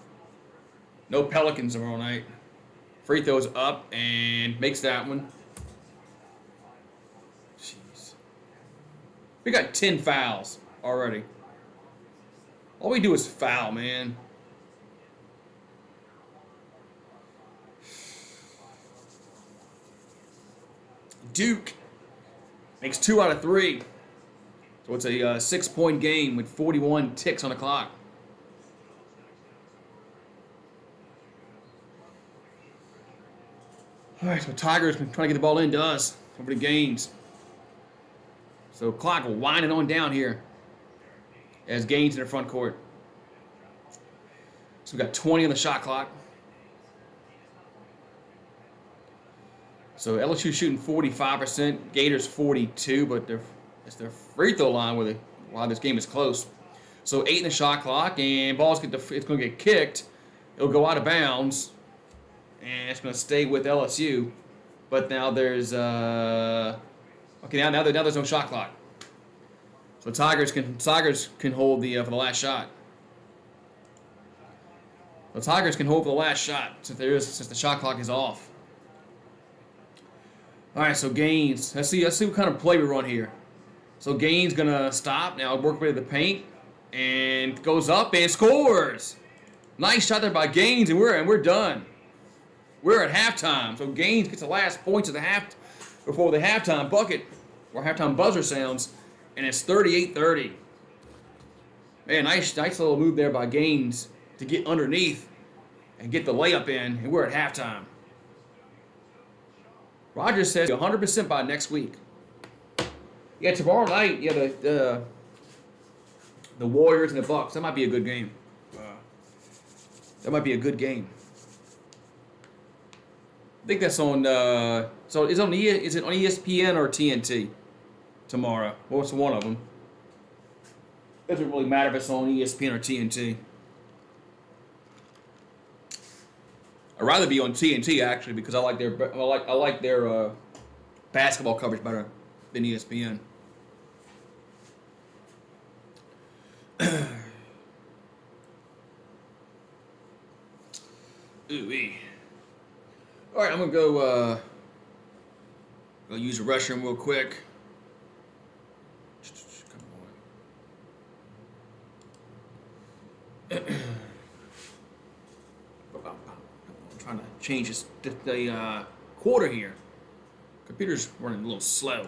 No Pelicans tomorrow night. Free throws up and makes that one. Jeez. We got 10 fouls already. All we do is foul, man. Duke makes 2 out of 3. So it's a 6-point game with 41 ticks on the clock. All right, so Tigers been trying to get the ball into us over the Gaines. So clock winding on down here as Gaines in the front court. So we got 20 on the shot clock. So LSU shooting 45%, Gators 42, but it's their free throw line while this game is close. So 8 in the shot clock, and it's going to get kicked. It'll go out of bounds, and it's going to stay with LSU. But now there's now there's no shot clock. So Tigers can hold for the last shot. The Tigers can hold for the last shot since the shot clock is off. All right, so Gaines. Let's see what kind of play we run here. So Gaines gonna stop now, work way to the paint, and goes up and scores. Nice shot there by Gaines, and we're done. We're at halftime. So Gaines gets the last points of the before the halftime bucket, or halftime buzzer sounds, and it's 38-30. Man, nice little move there by Gaines to get underneath and get the layup in, and we're at halftime. Rogers says 100% by next week. Yeah, tomorrow night, the Warriors and the Bucks. That might be a good game. That might be a good game. I think that's on. So is it on ESPN or TNT tomorrow? Well, it's one of them. It doesn't really matter if it's on ESPN or TNT. I'd rather be on TNT actually because I like their basketball coverage better than ESPN. Ooh-wee. All right, I'm gonna go use the restroom real quick. Come on. I'm trying to change the quarter here. Computer's running a little slow.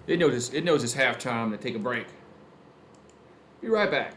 It knows it's halftime to take a break. Be right back.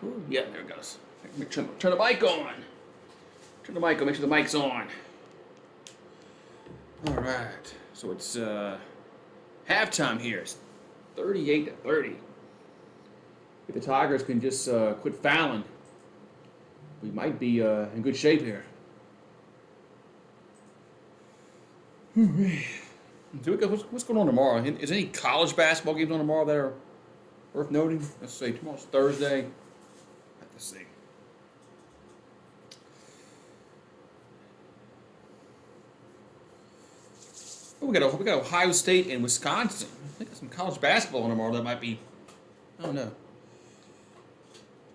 Ooh, yeah, there it goes. Turn the mic on. Turn the mic on. Make sure the mic's on. All right. So it's halftime here. It's 38-30. If the Tigers can just quit fouling, we might be in good shape here. What's going on tomorrow? Is any college basketball games on tomorrow that are worth noting? Let's see. Tomorrow's Thursday. Have to see. Oh, we got Ohio State and Wisconsin. I think there's some college basketball on tomorrow that might be. I don't know.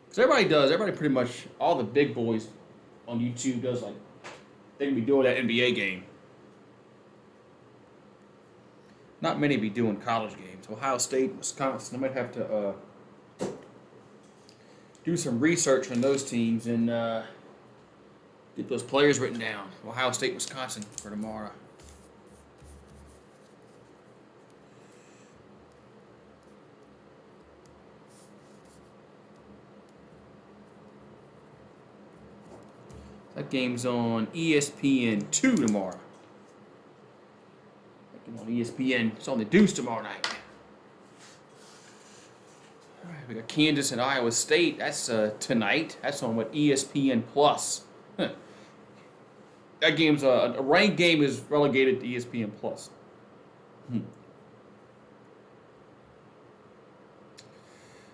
Because everybody pretty much, all the big boys on YouTube does like, they can be doing that NBA game. Not many be doing college games. Ohio State, Wisconsin. I might have to do some research on those teams and get those players written down. Ohio State, Wisconsin for tomorrow. That game's on ESPN2 tomorrow. On ESPN. It's on the Deuce tomorrow night. All right, we got Kansas and Iowa State. That's tonight. That's on what, ESPN Plus. Huh. That game's a ranked game is relegated to ESPN Plus.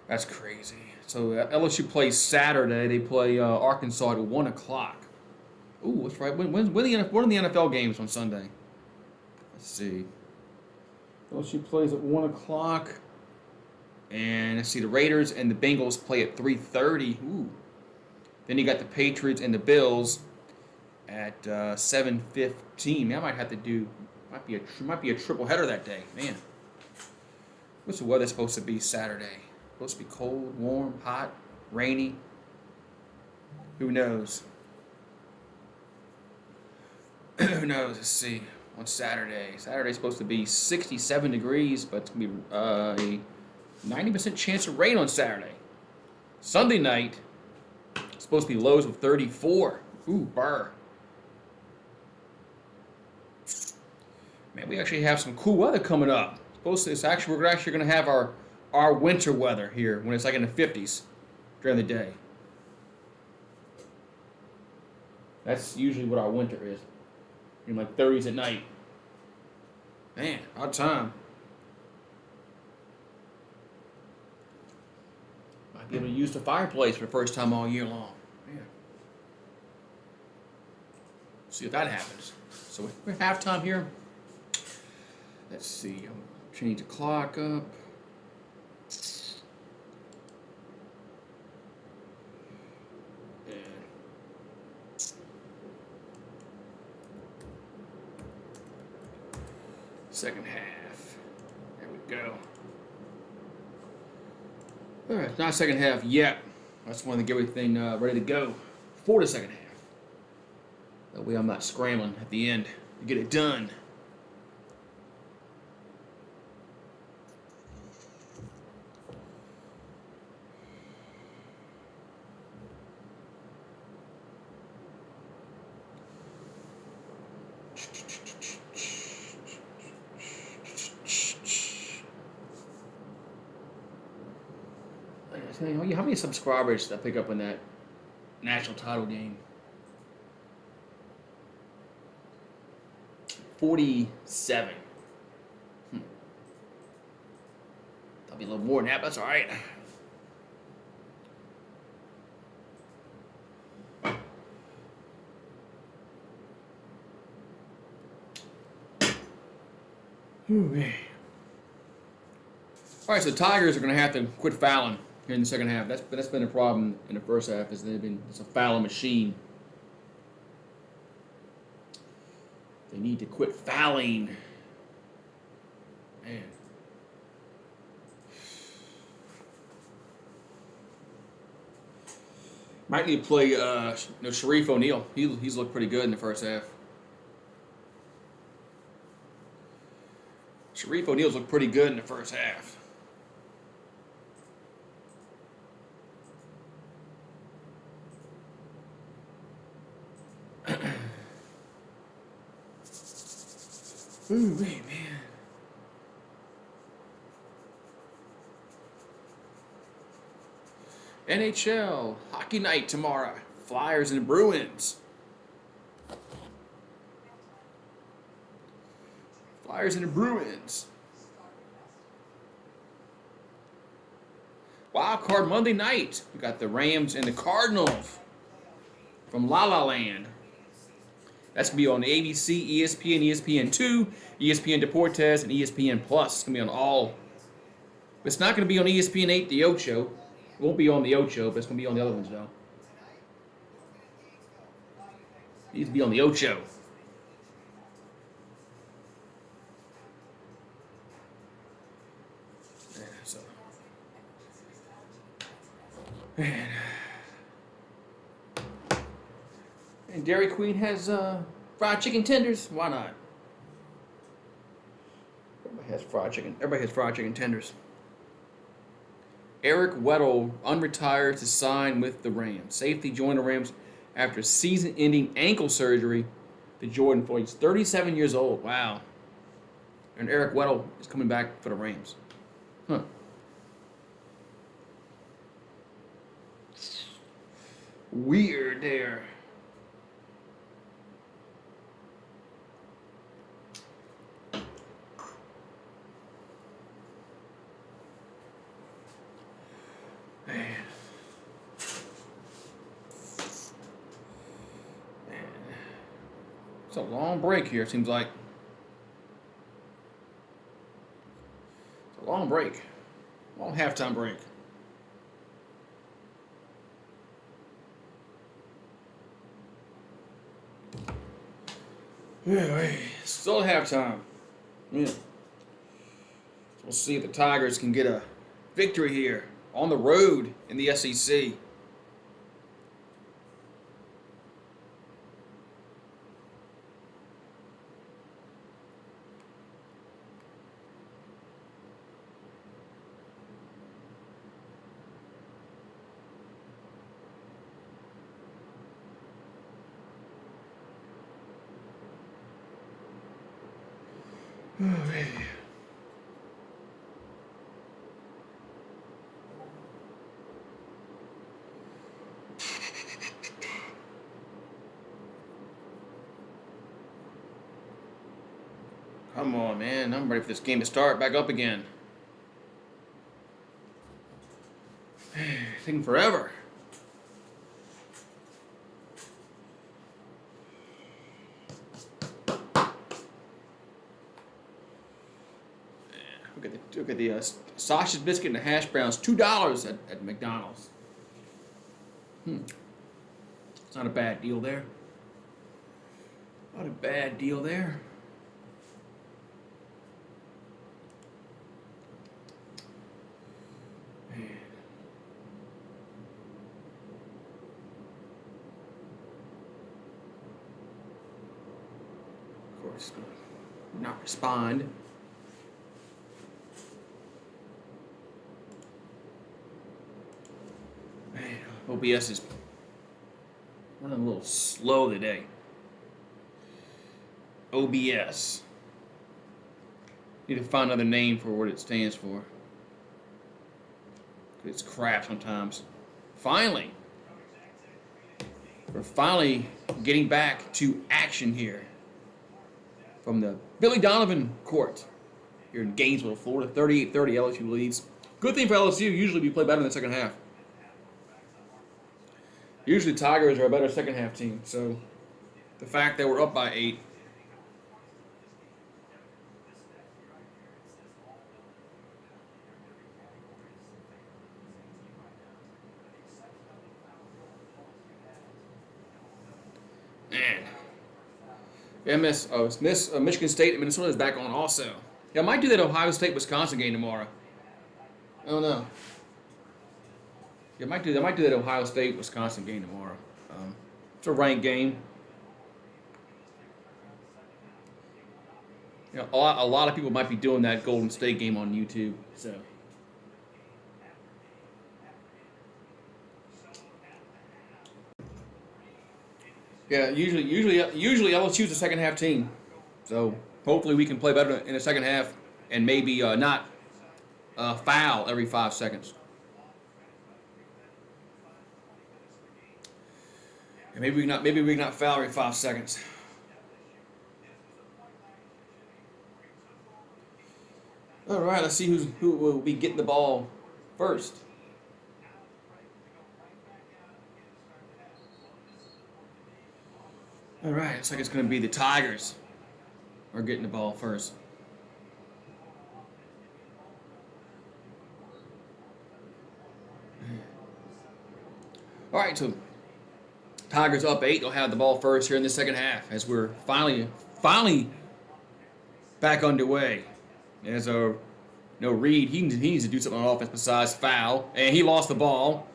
That's crazy. So LSU plays Saturday. They play Arkansas at 1 o'clock. Ooh, that's right. When are the NFL games on Sunday? Let's see. LSU plays at 1 o'clock. And let's see, the Raiders and the Bengals play at 3:30. Ooh. Then you got the Patriots and the Bills at 7:15. Man, I might have to do, might be a triple header that day. Man. What's the weather supposed to be Saturday? Supposed to be cold, warm, hot, rainy. Who knows? Who knows? Let's see. On Saturday. Saturday's supposed to be 67 degrees, but it's going to be a 90% chance of rain on Saturday. Sunday night, it's supposed to be lows of 34. Ooh, burr. Man, we actually have some cool weather coming up. We're actually going to have our winter weather here when it's like in the 50s during the day. That's usually what our winter is. In like 30s at night. Man, odd time. Might be able to use the fireplace for the first time all year long. Man. See if that happens. So we're halftime here. Let's see. I'm change the clock up. Second half. There we go. All right, not second half yet. I just wanted to get everything ready to go for the second half. That way I'm not scrambling at the end to get it done. How many subscribers did I pick up in that national title game? 47. That'll be a little more than that, but that's all right. Ooh, man. All right, so the Tigers are going to have to quit fouling here in the second half. That's been a problem in the first half, is it's a fouling machine. They need to quit fouling. Man. Might need to play Sharif O'Neal. He's looked pretty good in the first half. Sharif O'Neal's looked pretty good in the first half. Ooh, wait, man. NHL hockey night tomorrow. Flyers and Bruins. Flyers and the Bruins. Wild card Monday night. We got the Rams and the Cardinals from La La Land. That's going to be on ABC, ESPN, ESPN2, ESPN Deportes, and ESPN Plus. It's going to be on all. It's not going to be on ESPN8, the Ocho. It won't be on the Ocho, but it's going to be on the other ones, though. It needs to be on the Ocho. Yeah, so. Man. And Dairy Queen has fried chicken tenders. Why not? Everybody has fried chicken. Everybody has fried chicken tenders. Eric Weddle unretired to sign with the Rams. Safety joined the Rams after season-ending ankle surgery to Jordan Floyd. He's 37 years old. Wow. And Eric Weddle is coming back for the Rams. Huh. Weird there. Man. It's a long break here, it seems like. It's a long break. Long halftime break. Yeah, still halftime. Yeah. So we'll see if the Tigers can get a victory here on the road in the SEC. Oh, man. Come on, man. I'm ready for this game to start back up again. Taking forever. Look at the sausage biscuit and the hash browns. $2 at McDonald's. It's not a bad deal there. Not a bad deal there. Man. Of course, gonna not respond. Man, OBS is running a little slow today. OBS. Need to find another name for what it stands for. It's crap sometimes. Finally. We're finally getting back to action here. From the Billy Donovan court. Here in Gainesville, Florida. 38-30 LSU leads. Good thing for LSU. Usually we play better in the second half. Usually Tigers are a better second half team. So the fact that we're up by 8. Man. Michigan State and Minnesota is back on also. Yeah, I might do that Ohio State-Wisconsin game tomorrow. I don't know. Yeah, I might do that Ohio State-Wisconsin game tomorrow. It's a ranked game. You know, a lot of people might be doing that Golden State game on YouTube. So. Yeah, usually LSU's a second half team. So Hopefully we can play better in the second half and maybe not foul every 5 seconds. And maybe we can not foul every 5 seconds. All right, let's see who will be getting the ball first. All right, looks like it's going to be the Tigers are getting the ball first. All right, so Tigers up 8. They'll have the ball first here in the second half as we're finally back underway. There's Reed. He needs to do something on offense besides foul, and he lost the ball.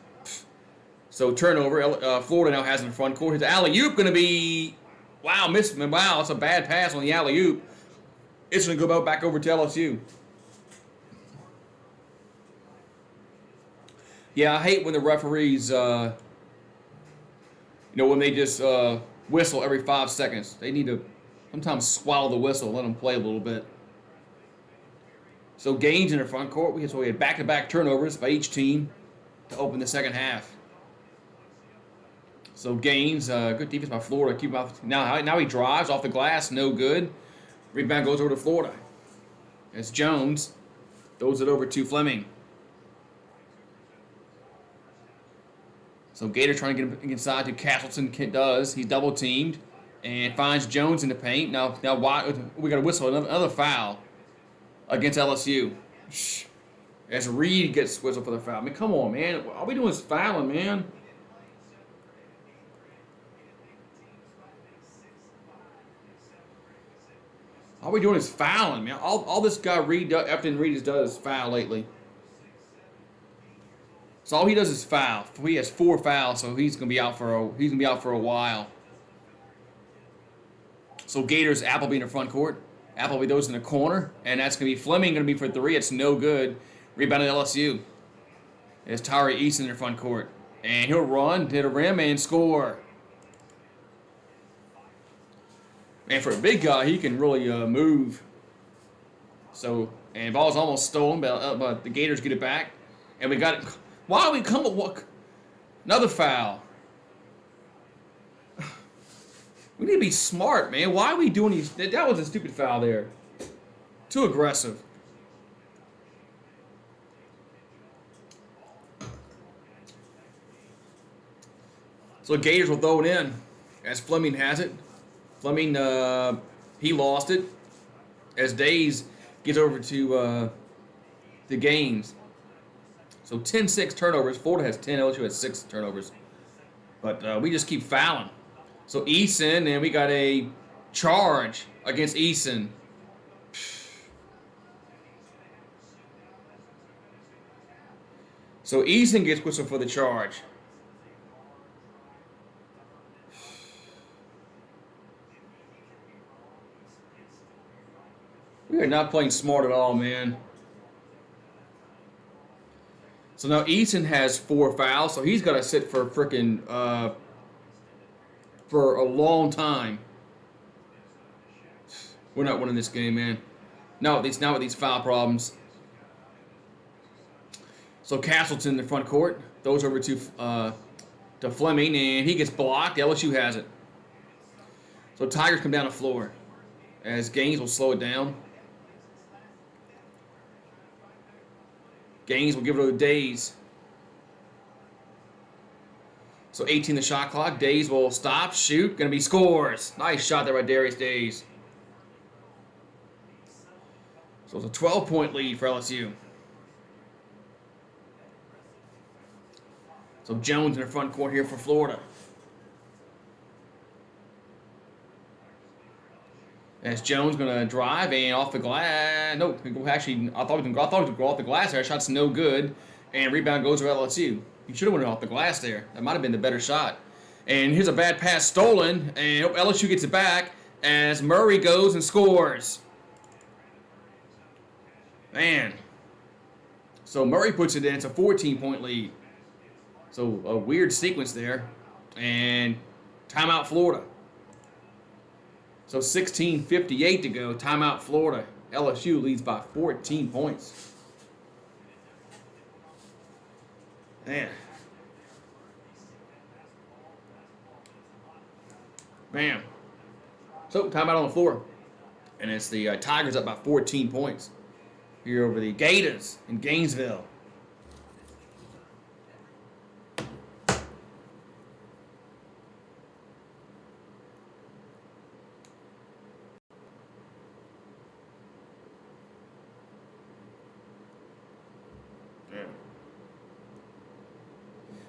So turnover. Florida now has in the front court. His alley-oop going to be, wow, missed. Wow, it's a bad pass on the alley-oop. It's going to go back over to LSU. Yeah, I hate when the referees, when they just whistle every 5 seconds. They need to sometimes swallow the whistle, let them play a little bit. So Gaines in the front court. We had back-to-back turnovers by each team to open the second half. So Gaines, good defense by Florida. Keep him out. Now he drives off the glass, no good. Rebound goes over to Florida. It's Jones. Throws it over to Fleming. So Gator trying to get inside to Castleton. Does. He's double teamed and finds Jones in the paint. Now we got to whistle another foul against LSU. As Reed gets whistled for the foul. I mean, come on, man. All we doing is fouling, man. All we doing is fouling, man. All this guy Reed has done is foul lately. So all he does is foul. He has 4 fouls, so he's gonna be out for a while. So Gators, Appleby in the front court. Appleby goes in the corner, and that's gonna be Fleming gonna be for 3. It's no good. Rebounded LSU. It's Tyree Easton in the front court, and he'll run to the rim and score. Man, for a big guy, he can really move. So, and ball's almost stolen, but the Gators get it back, and we got it. Why are we coming? What? Another foul. We need to be smart, man. Why are we doing these? That was a stupid foul there. Too aggressive. So Gators will throw it in as Fleming has it. Fleming, he lost it as Days gets over to the Gaines. So 10-6 turnovers. Florida has 10. LSU has 6 turnovers. But we just keep fouling. So Eason, and we got a charge against Eason. So Eason gets whistled for the charge. We are not playing smart at all, man. So now Eason has 4 fouls, so he's got to sit for frickin' for a long time. We're not winning this game, man. Not with these foul problems. So Castleton in the front court throws over to Fleming, and he gets blocked. LSU has it. So Tigers come down the floor as Gaines will slow it down. Gaines will give it to Days. So 18 the shot clock. Days will stop, shoot. Going to be scores. Nice shot there by Darius Days. So it's a 12-point lead for LSU. So Jones in the front court here for Florida. As Jones going to drive and off the glass. No, actually, I thought he was going to go off the glass there. Shot's no good. And rebound goes to LSU. He should have went off the glass there. That might have been the better shot. And here's a bad pass stolen. And LSU gets it back as Murray goes and scores. Man. So Murray puts it in. It's a 14-point lead. So a weird sequence there. And timeout Florida. So 16:58 to go. Timeout, Florida. LSU leads by 14 points. Man. Man. So, timeout on the floor. And it's the Tigers up by 14 points here over the Gators in Gainesville.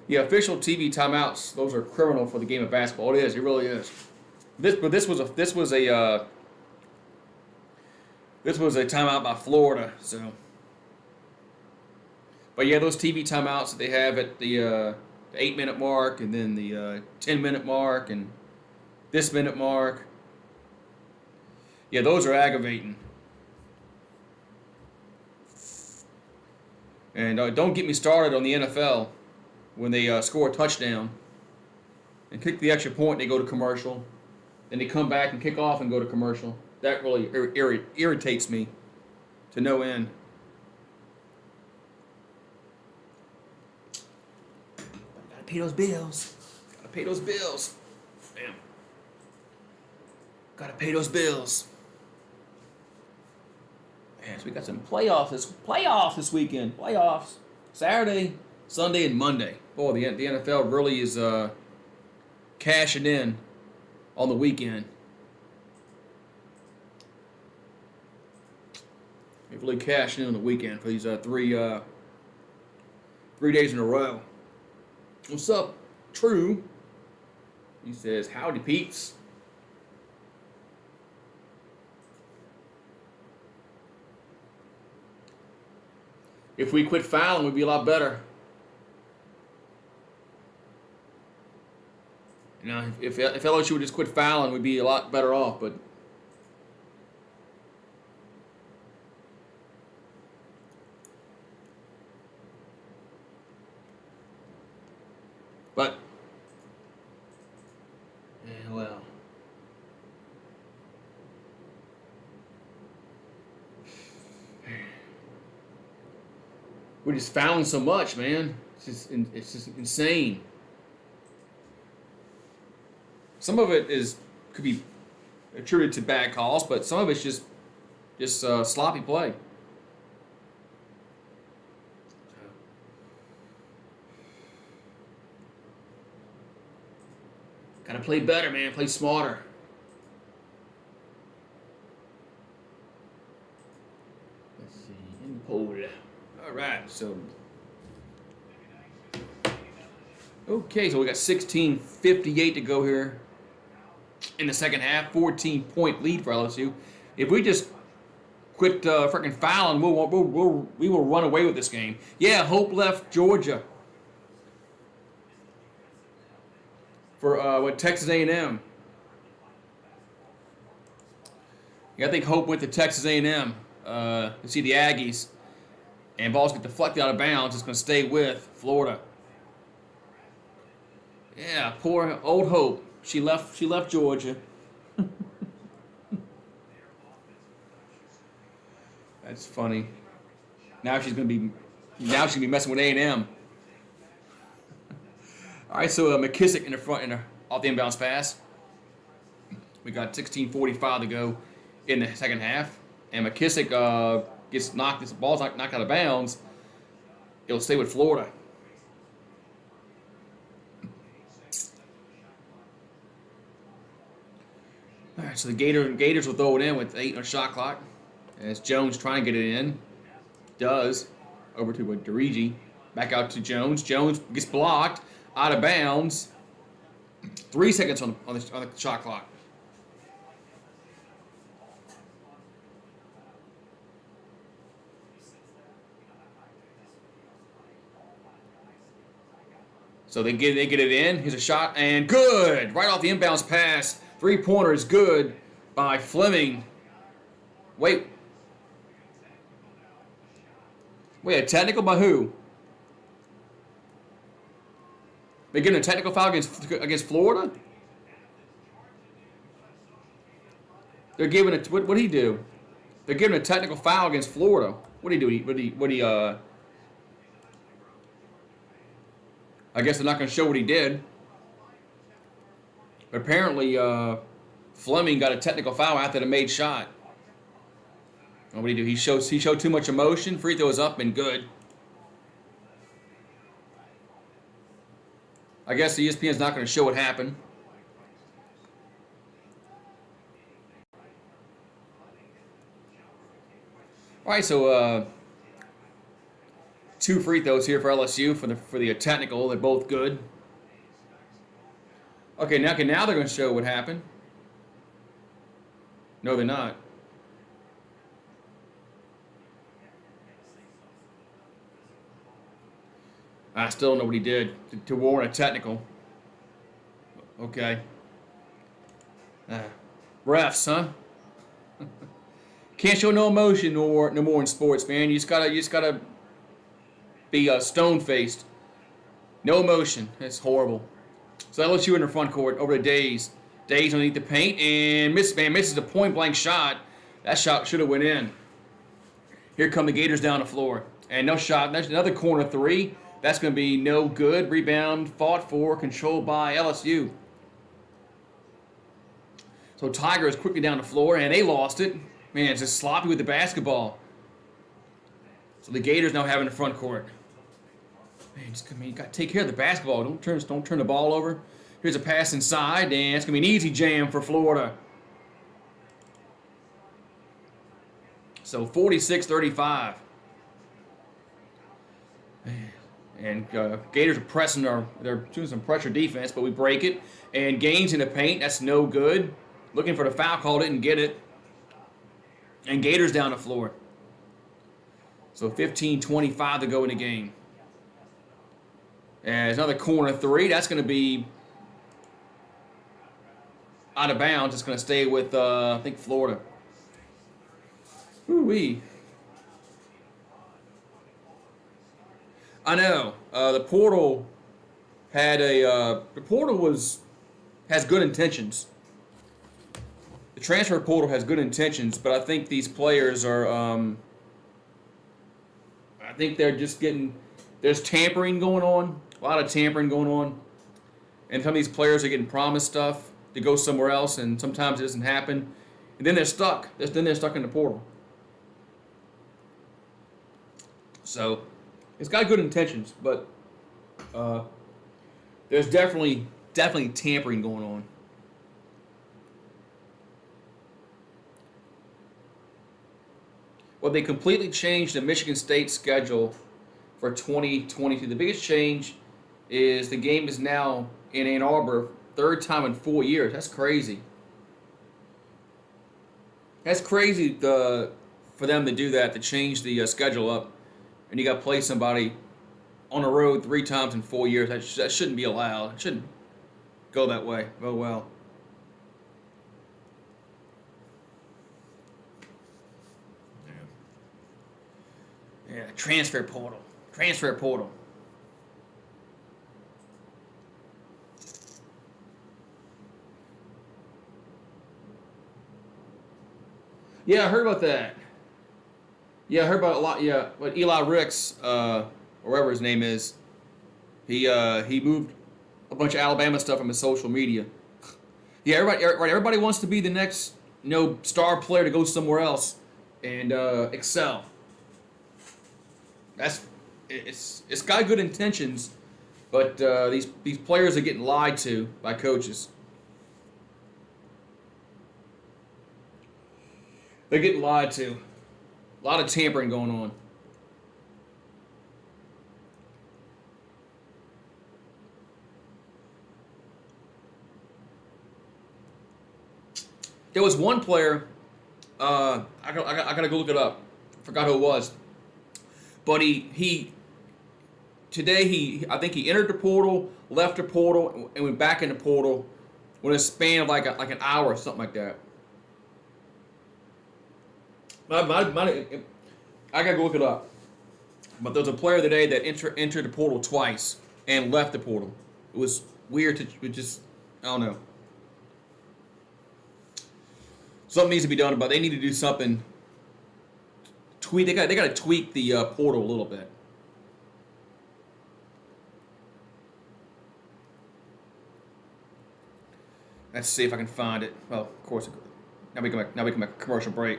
Yeah, official TV timeouts, those are criminal for the game of basketball. It is. It really is. This was a timeout by Florida. So, but yeah, those TV timeouts that they have at the 8-minute mark, and then the 10-minute mark, and this minute mark. Yeah, those are aggravating. And don't get me started on the NFL. When they score a touchdown and kick the extra point, they go to commercial. Then they come back and kick off and go to commercial. That really irritates me to no end. Gotta pay those bills. Gotta pay those bills. Damn. Gotta pay those bills. Man, so we got some playoffs this weekend. Playoffs. Saturday, Sunday, and Monday. Boy, the NFL really is cashing in on the weekend. They really cashing in on the weekend for these three days in a row. What's up, True? He says, howdy, peeps. If we quit fouling, we'd be a lot better. You know, if LSU would just quit fouling, we'd be a lot better off. But yeah, well, we're just fouling so much, man. It's just insane. Some of it could be attributed to bad calls, but some of it's just sloppy play. Gotta play better, man. Play smarter. Let's see. In the poll. All right. So. Okay, so we got 16:58 to go here in the second half. 14-point lead for LSU. If we just quit freaking fouling, we will run away with this game. Yeah, Hope left Georgia for Texas A&M. Yeah, I think Hope went to Texas A&M to see the Aggies, and balls get deflected out of bounds. It's going to stay with Florida. Yeah, poor old Hope. She left Georgia. That's funny. Now she's gonna be messing with A&M. All right, so McKissick in the front off the inbounds pass. We got 16:45 to go in the second half, and McKissick gets knocked. This ball's knocked out of bounds. It'll stay with Florida. All right, so the Gators will throw it in with 8 on the shot clock. As Jones trying to get it in. Does. Over to Derigi. Back out to Jones. Jones gets blocked. Out of bounds. 3 seconds on the shot clock. So they get it in. Here's a shot, and good! Right off the inbounds pass. 3-pointer is good by Fleming. Wait, a technical by who? They getting a technical foul against Florida? They're giving it. What did he do? They're giving a technical foul against Florida. What did he do? I guess they're not going to show what he did. But apparently, Fleming got a technical foul after the made shot. And what did he do? He showed too much emotion. Free throw is up and good. I guess the ESPN's not going to show what happened. All right, so 2 free throws here for LSU for the technical. They're both good. Okay, now they're going to show what happened. No, they're not. I still don't know what he did to warrant a technical. Okay. Refs, huh? Can't show no emotion no more in sports, man. You just gotta be stone faced. No emotion. It's horrible. So LSU in the front court over the Days. Days underneath the paint and misses a point blank shot. That shot should have went in. Here come the Gators down the floor. And no shot. There's another corner 3. That's going to be no good. Rebound fought for, controlled by LSU. So Tigers quickly down the floor, and they lost it. Man, it's just sloppy with the basketball. So the Gators now have in the front court. Man, you got to take care of the basketball. Don't turn the ball over. Here's a pass inside, and it's going to be an easy jam for Florida. So 46-35. And Gators are pressing they're doing some pressure defense, but we break it. And Gaines in the paint, that's no good. Looking for the foul call, didn't get it. And Gators down the floor. So 15-25 to go in the game. And there's another corner 3. That's going to be out of bounds. It's going to stay with, I think, Florida. Ooh-wee. I know. The portal has good intentions. The transfer portal has good intentions, but I think these players are, I think they're just there's tampering going on, a lot of tampering going on, and some of these players are getting promised stuff to go somewhere else, and sometimes it doesn't happen, and then they're stuck. Then they're stuck in the portal. So it's got good intentions, but there's definitely tampering going on. Well, they completely changed the Michigan State schedule for 2022. The biggest change is the game is now in Ann Arbor, 3rd time in 4 years. That's crazy. That's crazy for them to do that, to change the schedule up. And you got to play somebody on the road 3 times in 4 years. That shouldn't be allowed. It shouldn't go that way. Oh, well. Yeah, transfer portal. Yeah, I heard about that. Yeah, I heard about a lot. Yeah, but Eli Ricks, or whatever his name is, he moved a bunch of Alabama stuff from his social media. Yeah, everybody wants to be the next, star player to go somewhere else and excel. It's got good intentions, but these players are getting lied to by coaches. They're getting lied to. A lot of tampering going on. There was one player. I gotta go look it up. Forgot who it was. But I think he entered the portal, left the portal, and went back in the portal within a span of like an hour or something like that. I gotta go look it up. But there's a player today that entered the portal twice and left the portal. It was weird I don't know. Something needs to be done, but they need to do something. They got to tweak the portal a little bit. Let's see if I can find it. Well, of course. Now we can make a commercial break.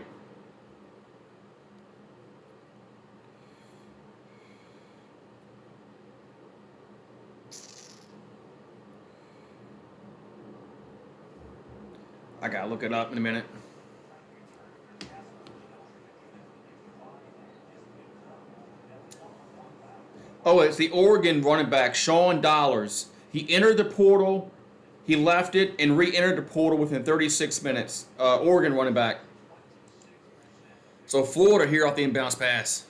I gotta look it up in a minute. Oh, it's the Oregon running back, Sean Dollars. He entered the portal, he left it, and re-entered the portal within 36 minutes. Oregon running back. So Florida here off the inbounds pass.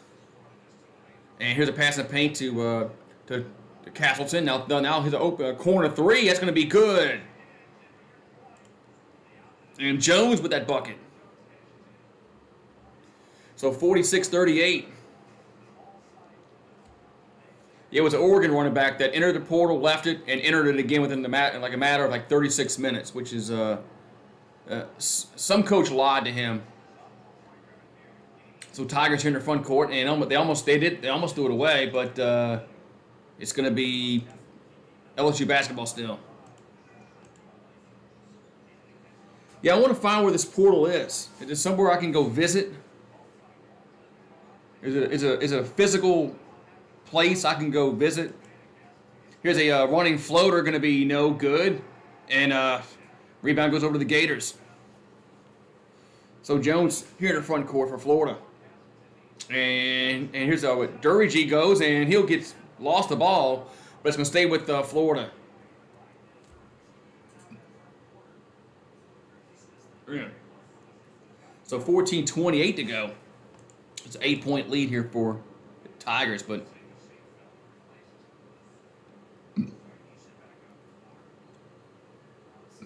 And here's a pass in the paint to Castleton. Now here's an open corner three. That's going to be good. And Jones with that bucket. So 46-38. It was an Oregon running back that entered the portal, left it, and entered it again within a matter of 36 minutes, which is some coach lied to him. So Tigers here in the front court, and they almost threw it away, but it's going to be LSU basketball still. Yeah, I want to find where this portal is. Is it somewhere I can go visit? Is it a physical place I can go visit? Here's a running floater, going to be no good, and rebound goes over to the Gators. So Jones here in the front court for Florida, and here's how Durage goes, and he'll get lost the ball, but it's going to stay with Florida. Yeah. So 14:28 to go. It's an 8-point lead here for the Tigers, but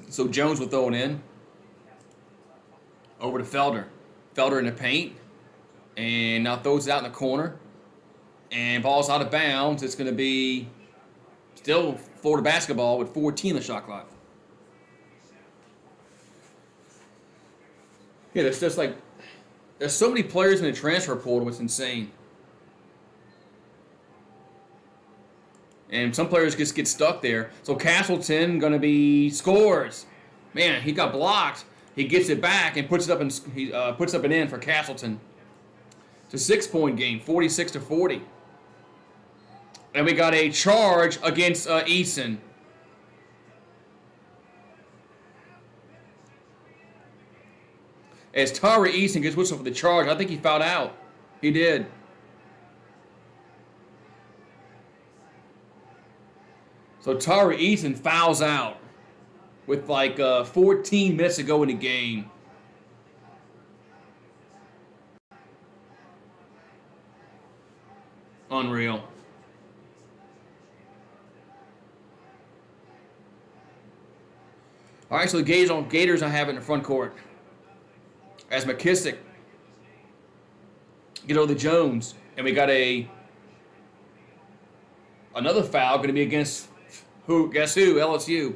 so Jones will throw it in over to Felder. Felder in the paint, and now throws it out in the corner, and ball's out of bounds. It's going to be still Florida basketball with 14 in the shot clock. Yeah, it's just like there's so many players in the transfer portal. It's insane. And some players just get stuck there. So Castleton going to be scores. Man, he got blocked. He gets it back and puts it up and in for Castleton. It's a 6-point game, 46-40. And we got a charge against Eason. As Tyree Eason gets whistled for the charge, I think he fouled out. He did. So Tyree Eason fouls out with like 14 minutes to go in the game. Unreal. All right, so the Gators I have it in the front court. As McKissick get over the Jones, and we got another foul going to be against who? Guess who? LSU.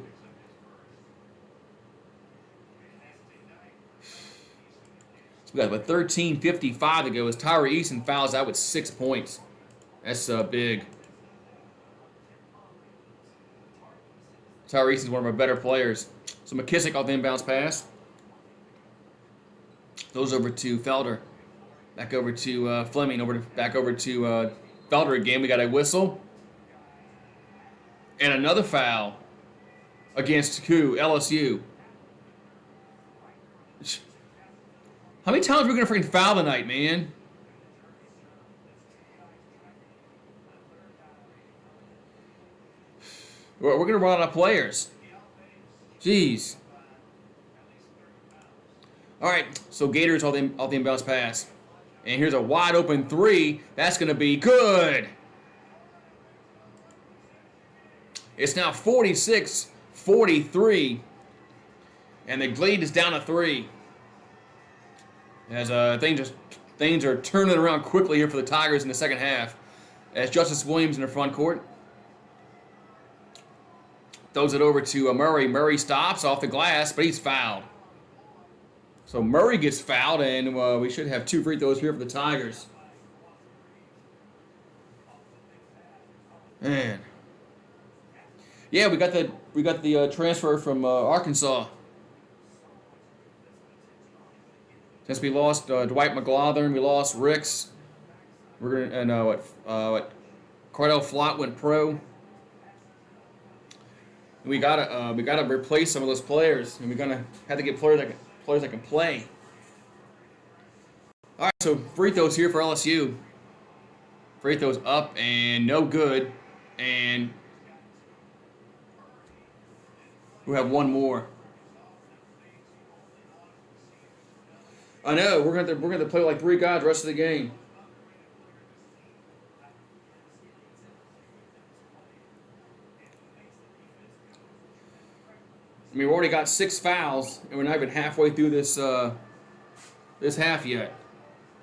So we got about 13:55 to go as Tyree Eason fouls out with 6 points. That's big. Tyree Eason's one of our better players. So McKissick off the inbounds pass. Goes over to Felder. Back over to Fleming. Back over to Felder again. We got a whistle. And another foul against who? LSU. How many times are we going to freaking foul tonight, man? We're going to run out of players. Jeez. All right, so Gators off the inbounds pass. And here's a wide open three. That's going to be good. It's now 46-43. And the lead is down to 3. As things are turning around quickly here for the Tigers in the second half. As Justice Williams in the front court. Throws it over to Murray. Murray stops off the glass, but he's fouled. So Murray gets fouled, and we should have 2 free throws here for the Tigers. Man, yeah, we got the transfer from Arkansas. Since we lost Dwight McGlothern, we lost Ricks. We're gonna and what Cordell Flott went pro. We gotta replace some of those players, and we're gonna have to get players that can play. All right, so free throws here for LSU. Free throws up and no good, and we have one more. I know we're gonna play like 3 guys the rest of the game. I mean, we already got 6 fouls, and we're not even halfway through this half yet.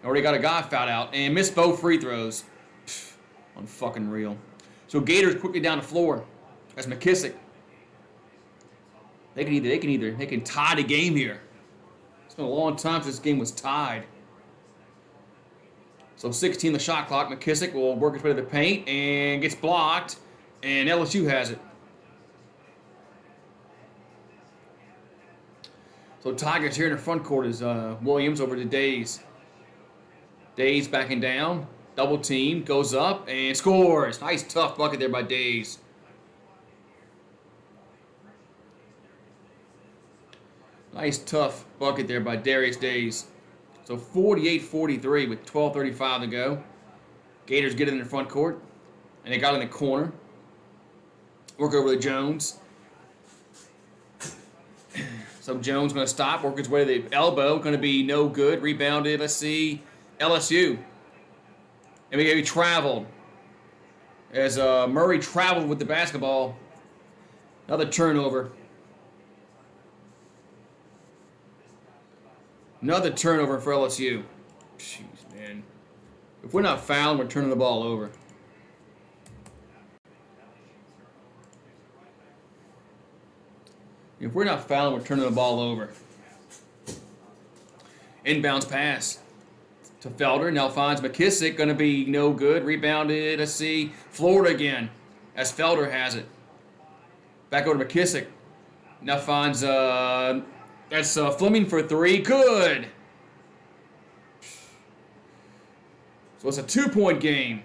Already got a guy fouled out and missed both free throws. Pfft, unfucking real. So Gators quickly down the floor. That's McKissick. They can tie the game here. It's been a long time since this game was tied. So 16 the shot clock. McKissick will work his way to the paint and gets blocked, and LSU has it. So Tigers here in the front court is Williams over to Days. Days backing down. Double team. Goes up and scores. Nice tough bucket there by Days. Nice tough bucket there by Darius Days. So 48-43 with 12:35 to go. Gators get it in the front court. And they got in the corner. Work over to Jones. So Jones going to stop, work his way to the elbow. Going to be no good. Rebounded, let's see, LSU. And we traveled. As Murray traveled with the basketball. Another turnover. Another turnover for LSU. Jeez, man. If we're not fouling, we're turning the ball over. If we're not fouling, we're turning the ball over. Inbounds pass to Felder. Now finds McKissick. Going to be no good. Rebounded. Let's see. Florida again. As Felder has it. Back over to McKissick. Now finds that's Fleming for 3. Good. So it's a 2-point game.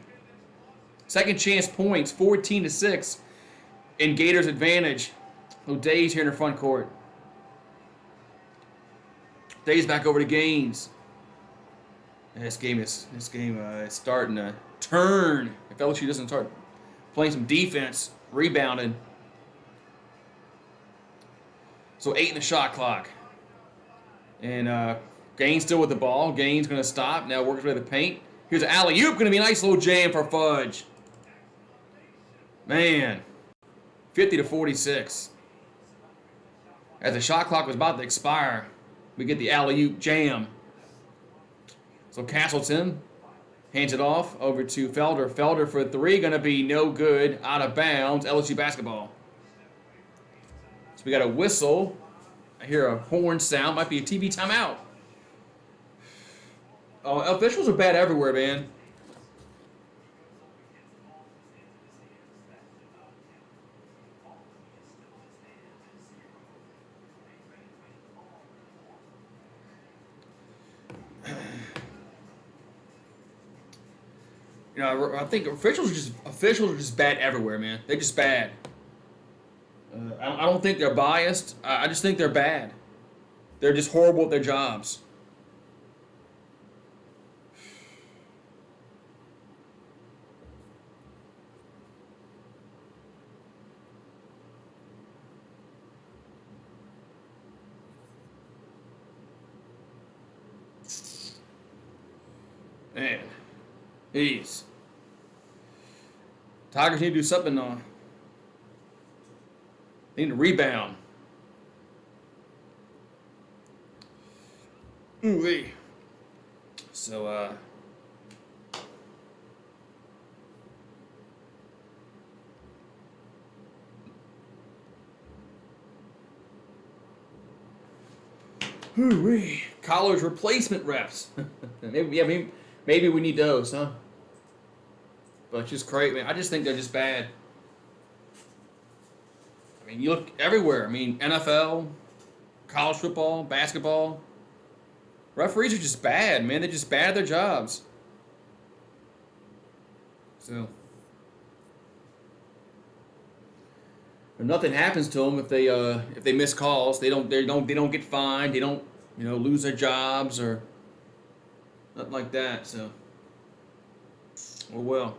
Second chance points. 14-6. In Gators' advantage. Little Days here in the front court. Days back over to Gaines. And this game is starting to turn. If LSU doesn't start playing some defense, rebounding. So 8 in the shot clock. And Gaines still with the ball. Gaines going to stop. Now works with the paint. Here's an alley-oop. Going to be a nice little jam for Fudge. Man. 50-46. As the shot clock was about to expire, we get the alley-oop jam. So Castleton hands it off over to Felder. Felder for 3, going to be no good, out of bounds, LSU basketball. So we got a whistle. I hear a horn sound. Might be a TV timeout. Oh, officials are bad everywhere, man. You know, I think officials are just bad everywhere, man. They're just bad. I don't think they're biased. I just think they're bad. They're just horrible at their jobs. Man, jeez. Tigers need to do something on. They need to rebound. Ooh-wee. So, Ooh-wee. College replacement refs. Maybe we need those, huh? But it's just crazy, man. I just think they're just bad. I mean, you look everywhere. I mean, NFL, college football, basketball. Referees are just bad, man. They're just bad at their jobs. So, and nothing happens to them if they miss calls. They don't get fined. They don't lose their jobs or nothing like that. So, well.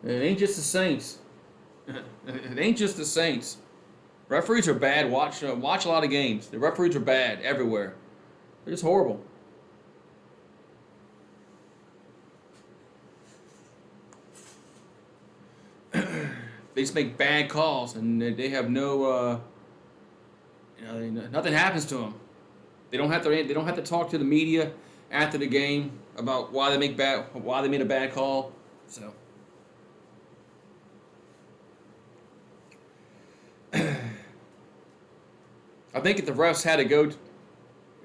It ain't just the Saints. It ain't just the Saints. Referees are bad. Watch a lot of games. The referees are bad everywhere. They're just horrible. They just make bad calls, and they have no. Nothing happens to them. They don't have to talk to the media after the game about why they made a bad call. So. I think if the refs had to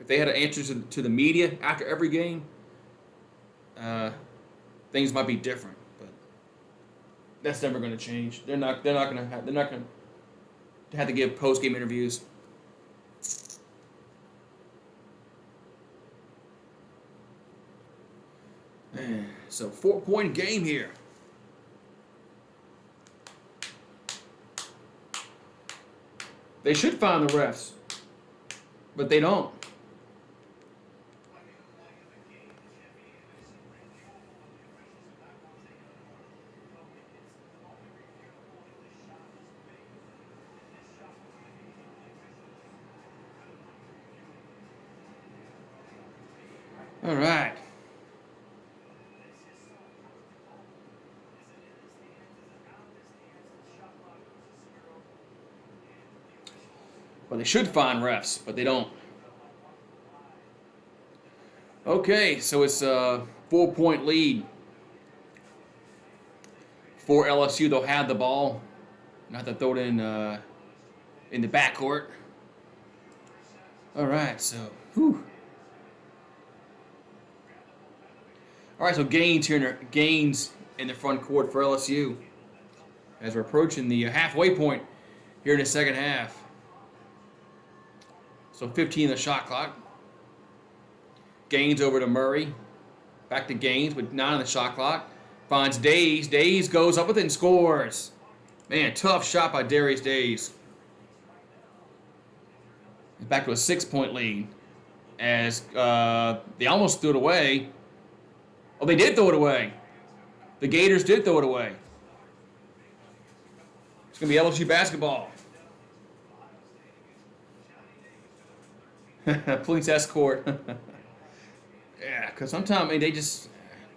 if they had to answer to the media after every game, things might be different. But that's never going to change. They're not going to have to give post game interviews. So 4-point game here. They should find the refs, but they don't. All right. Well, they should find refs, but they don't. Okay, so it's a 4-point lead for LSU. They'll have the ball, not to throw it in the backcourt. All right, so whew. All right, so Gaines in the front court for LSU as we're approaching the halfway point here in the second half. So 15 in the shot clock. Gaines over to Murray. Back to Gaines with 9 on the shot clock. Finds Days. Days goes up with it and scores. Man, tough shot by Darius Days. He's back to a 6-point lead. As they almost threw it away. Oh, they did throw it away. The Gators did throw it away. It's going to be LSU basketball. Police escort. Yeah, because sometimes they just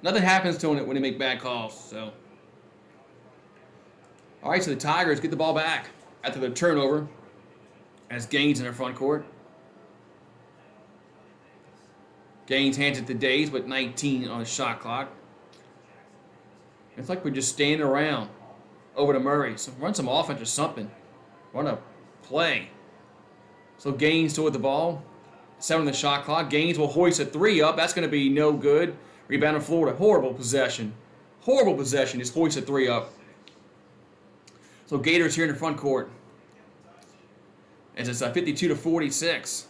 nothing happens to them when they make bad calls. So, all right, so the Tigers get the ball back after the turnover as Gaines in their front court. Gaines hands it to Days with 19 on the shot clock. It's like we're just standing around over to Murray. So run some offense or something. Run a play. So Gaines still with the ball. 7 on the shot clock. Gaines will hoist a 3 up. That's going to be no good. Rebound in Florida. Horrible possession. Horrible possession. Just hoist a 3 up. So Gators here in the front court. As it's 52-46.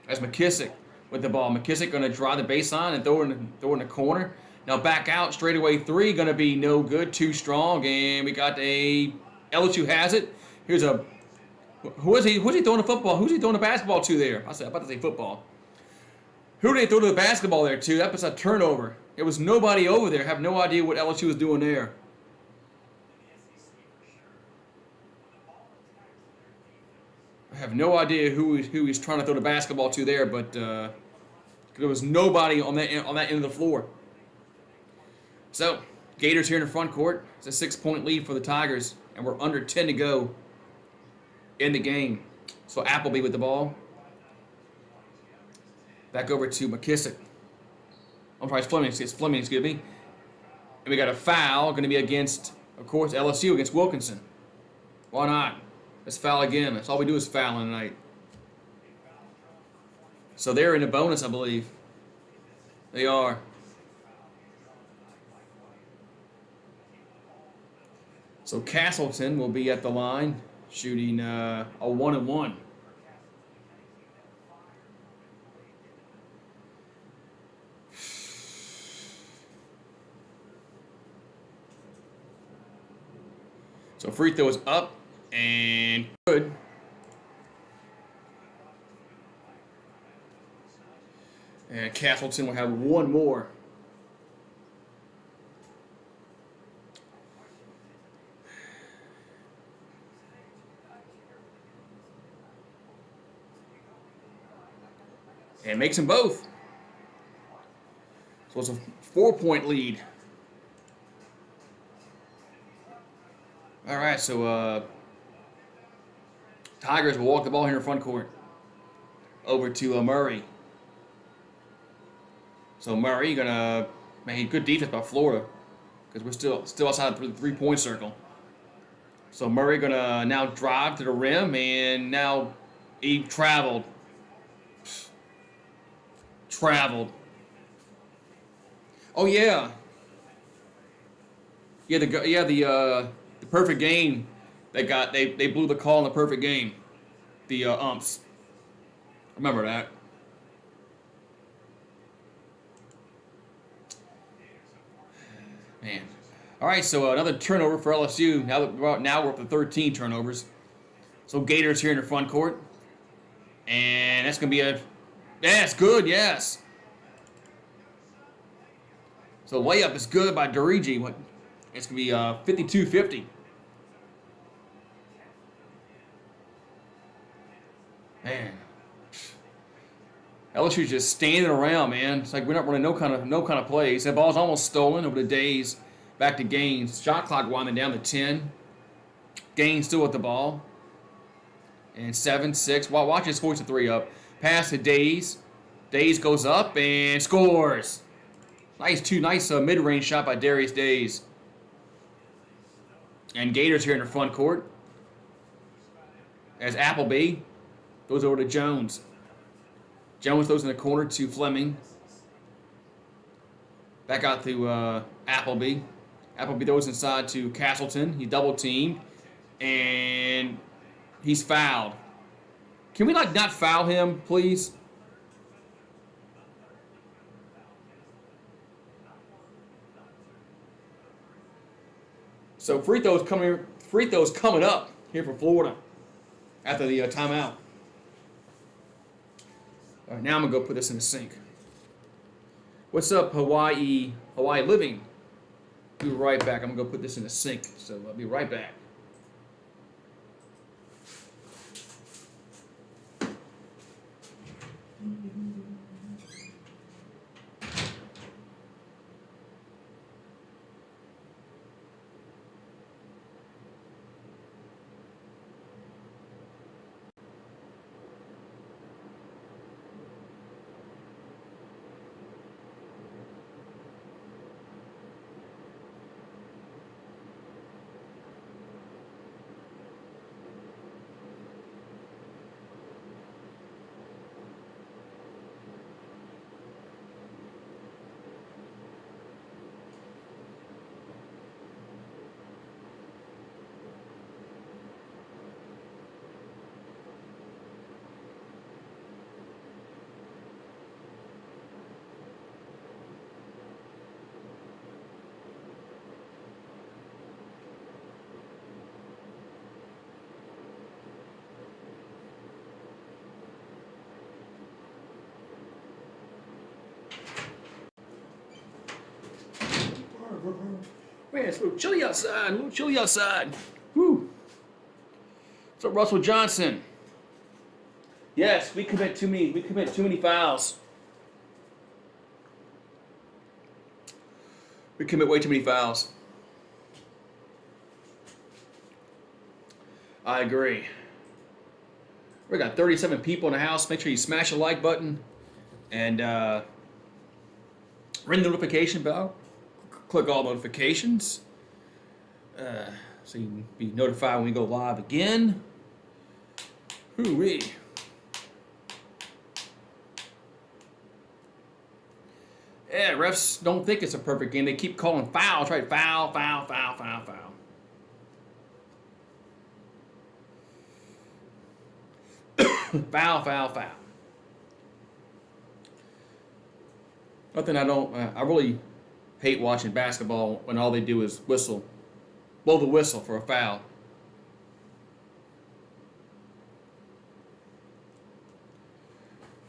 As McKissick with the ball. McKissick going to drive the baseline and throw it in the corner. Now back out. Straightaway 3. Going to be no good. Too strong. And we got a LSU has it. Here's a Who's he throwing the football? Who's he throwing the basketball to there? I was about to say football. Who did they throw the basketball there to? That was a turnover. There was nobody over there. I have no idea what LSU was doing there. I have no idea who he's trying to throw the basketball to there, but there was nobody on that end of the floor. So, Gators here in the front court. It's a 6-point lead for the Tigers, and we're under 10 to go in the game. So Appleby with the ball. Back over to McKissick. I'm sorry, it's Fleming, excuse me. And we got a foul going to be against, of course, LSU against Wilkinson. Why not? Let's foul again. That's all we do is fouling tonight. So they're in a bonus, I believe. They are. So Castleton will be at the line, shooting a 1-1. So free throw is up and good. And Castleton will have one more. And makes them both. So it's a 4-point lead. All right, so Tigers will walk the ball here in front court over to Murray. So Murray gonna make good defense by Florida because we're still outside the 3-point circle. So Murray gonna now drive to the rim and now he traveled. Oh yeah. The perfect game they blew the call in the perfect game. The umps. Remember that. Man. All right, so another turnover for LSU. Now we're up to 13 turnovers. So Gators here in the front court. And that's going to be that's good, yes. So layup is good by Dirigi. It's going to be 52-50. Man. LSU's just standing around, man. It's like we're not running no kind of plays. That ball's almost stolen over the days. Back to Gaines. Shot clock winding down to 10. Gaines still with the ball. And 7-6. Watch his force a 3 up. Pass to Days. Days goes up and scores. Nice mid-range shot by Darius Days. And Gators here in the front court. As Appleby goes over to Jones. Jones throws in the corner to Fleming. Back out to Appleby. Appleby throws inside to Castleton. He double teamed. And he's fouled. Can we not foul him, please? So free throws coming up here for Florida after the timeout. All right, now I'm going to go put this in the sink. What's up, Hawaii Living? Be right back. I'm going to go put this in the sink, so I'll be right back. Man, it's a little chilly outside. Whew. What's up, Russell Johnson? Yes, we commit too many fouls. We commit way too many fouls. I agree. We got 37 people in the house. Make sure you smash the like button and ring the notification bell. click all notifications so you can be notified when we go live again. Hoo-wee. Yeah, refs don't think it's a perfect game. They keep calling fouls, right? Foul, foul, foul, foul, foul. Foul, foul, foul. Nothing I don't. I really hate watching basketball when all they do is whistle, blow the whistle for a foul.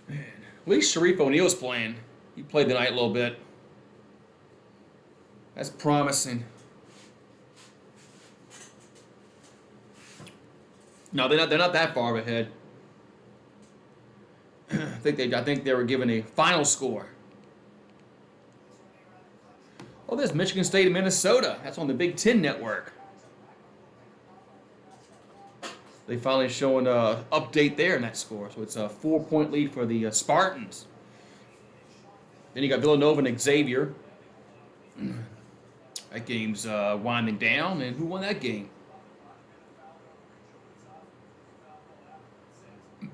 Man, at least Sharif O'Neal's playing. He played tonight a little bit. That's promising. No, they're not that far ahead. I think they were given a final score. Oh, there's Michigan State and Minnesota. That's on the Big Ten Network. They finally showing an update there in that score. So it's a 4-point lead for the Spartans. Then you got Villanova and Xavier. That game's winding down. And who won that game?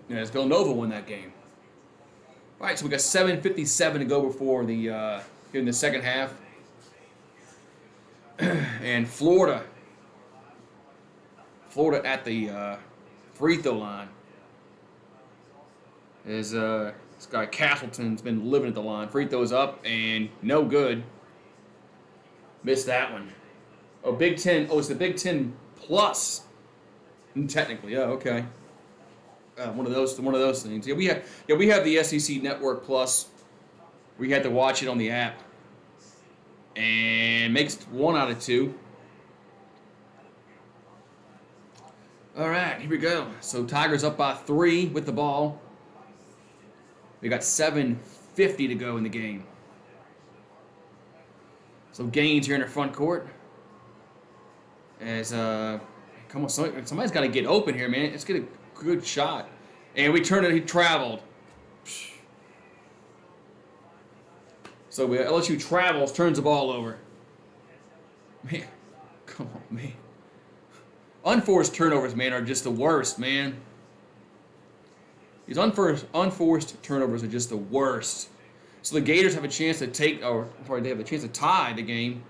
Yeah, it's Villanova won that game. All right, so we got 7:57 to go before the here in the second half. And Florida at the free throw line. As this guy Castleton's been living at the line. Free throws up and no good. Missed that one. Oh, Big Ten. Oh, it's the Big Ten Plus. Technically, oh, okay. One of those things. Yeah, we have the SEC Network Plus. We had to watch it on the app, and makes 1 out of 2. All right, here we go. So Tigers up by 3 with the ball. We got 7:50 to go in the game. So Gaines here in the front court. As come on, somebody's got to get open here, man. Let's get a good shot. And we turned it, he traveled. So LSU travels, turns the ball over. Man, come on, man. Unforced turnovers, man, are just the worst, man. These unforced turnovers are just the worst. So the Gators have a chance to they have a chance to tie the game.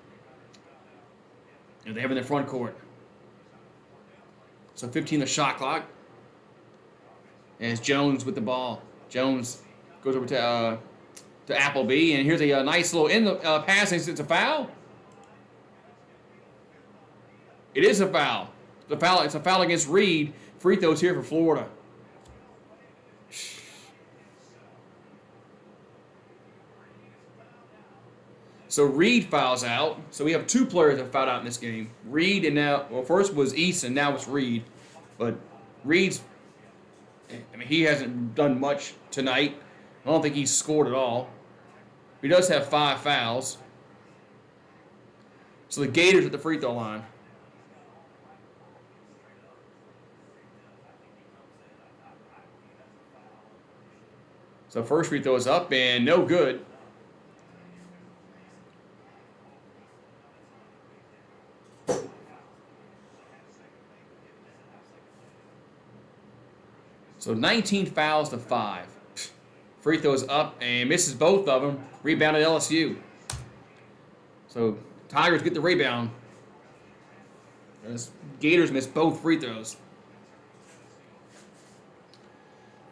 And they have in their front court. So 15 the shot clock. And it's Jones with the ball. Jones goes over to Appleby, and here's a nice little pass. It's a foul. It is a foul. It's a foul against Reed. Free throws here for Florida. So Reed fouls out. So we have 2 players that fouled out in this game. Reed and first was Easton, now it's Reed. But Reed's, he hasn't done much tonight. I don't think he's scored at all. He does have 5 fouls. So the Gators at the free throw line. So first free throw is up and no good. So 19 fouls to 5. Free throws up and misses both of them. Rebounded LSU. So Tigers get the rebound. As Gators miss both free throws.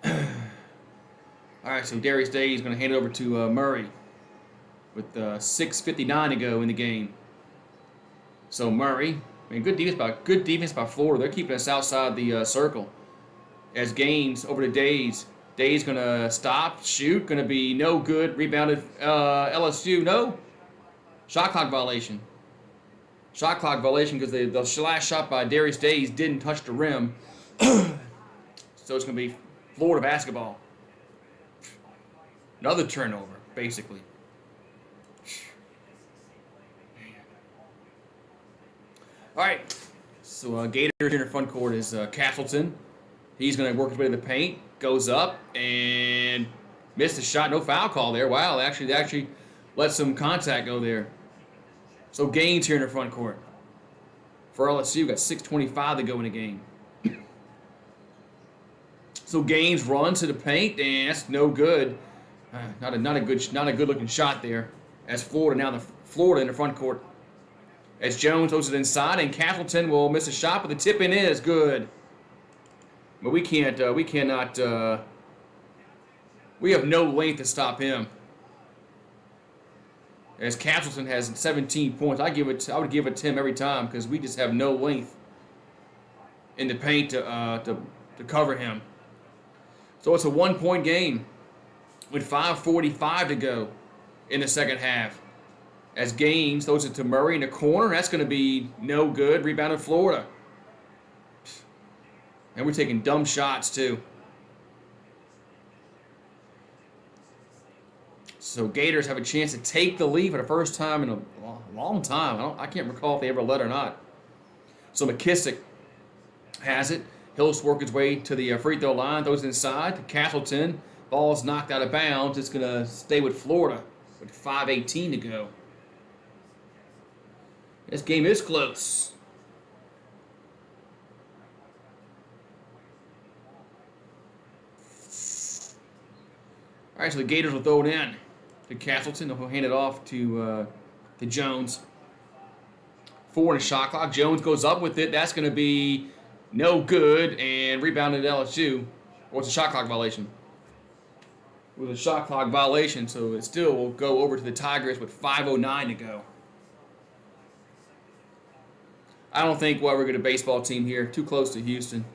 All right, so Darius Day is going to hand it over to Murray with 6:59 to go in the game. So Murray, good defense by Florida. They're keeping us outside the circle. As Gaines over to Days. Days going to stop, shoot, going to be no good. Rebounded LSU, no. Shot clock violation. Shot clock violation because the last shot by Darius Days didn't touch the rim. So it's going to be Florida basketball. Another turnover, basically. All right. So Gators in the front court is Castleton. He's going to work his way to the paint. Goes up and missed a shot. No foul call there. Wow, they actually let some contact go there. So Gaines here in the front court. For LSU, got 6:25 to go in the game. So Gaines runs to the paint, and that's no good. Not a good looking shot there. As Florida in the front court. As Jones throws it inside, and Castleton will miss a shot, but the tip in is good. But we cannot. We have no length to stop him. As Castleton has 17 points, I would give it to him every time because we just have no length in the paint to cover him. So it's a 1-point game with 5:45 to go in the second half. As Gaines throws it to Murray in the corner, that's going to be no good. Rebounded Florida. And we're taking dumb shots too. So Gators have a chance to take the lead for the first time in a long time. I can't recall if they ever led or not. So McKissick has it. He'll just work his way to the free throw line. Throws it inside to Castleton. Ball's knocked out of bounds. It's going to stay with Florida with 5:18 to go. This game is close. All right, so the Gators will throw it in to Castleton. They'll hand it off to Jones. 4 in the shot clock. Jones goes up with it. That's going to be no good, and rebounded LSU. Or it's a shot clock violation. It was a shot clock violation, so it still will go over to the Tigers with 5:09 to go. I don't think we're get a baseball team here. Too close to Houston.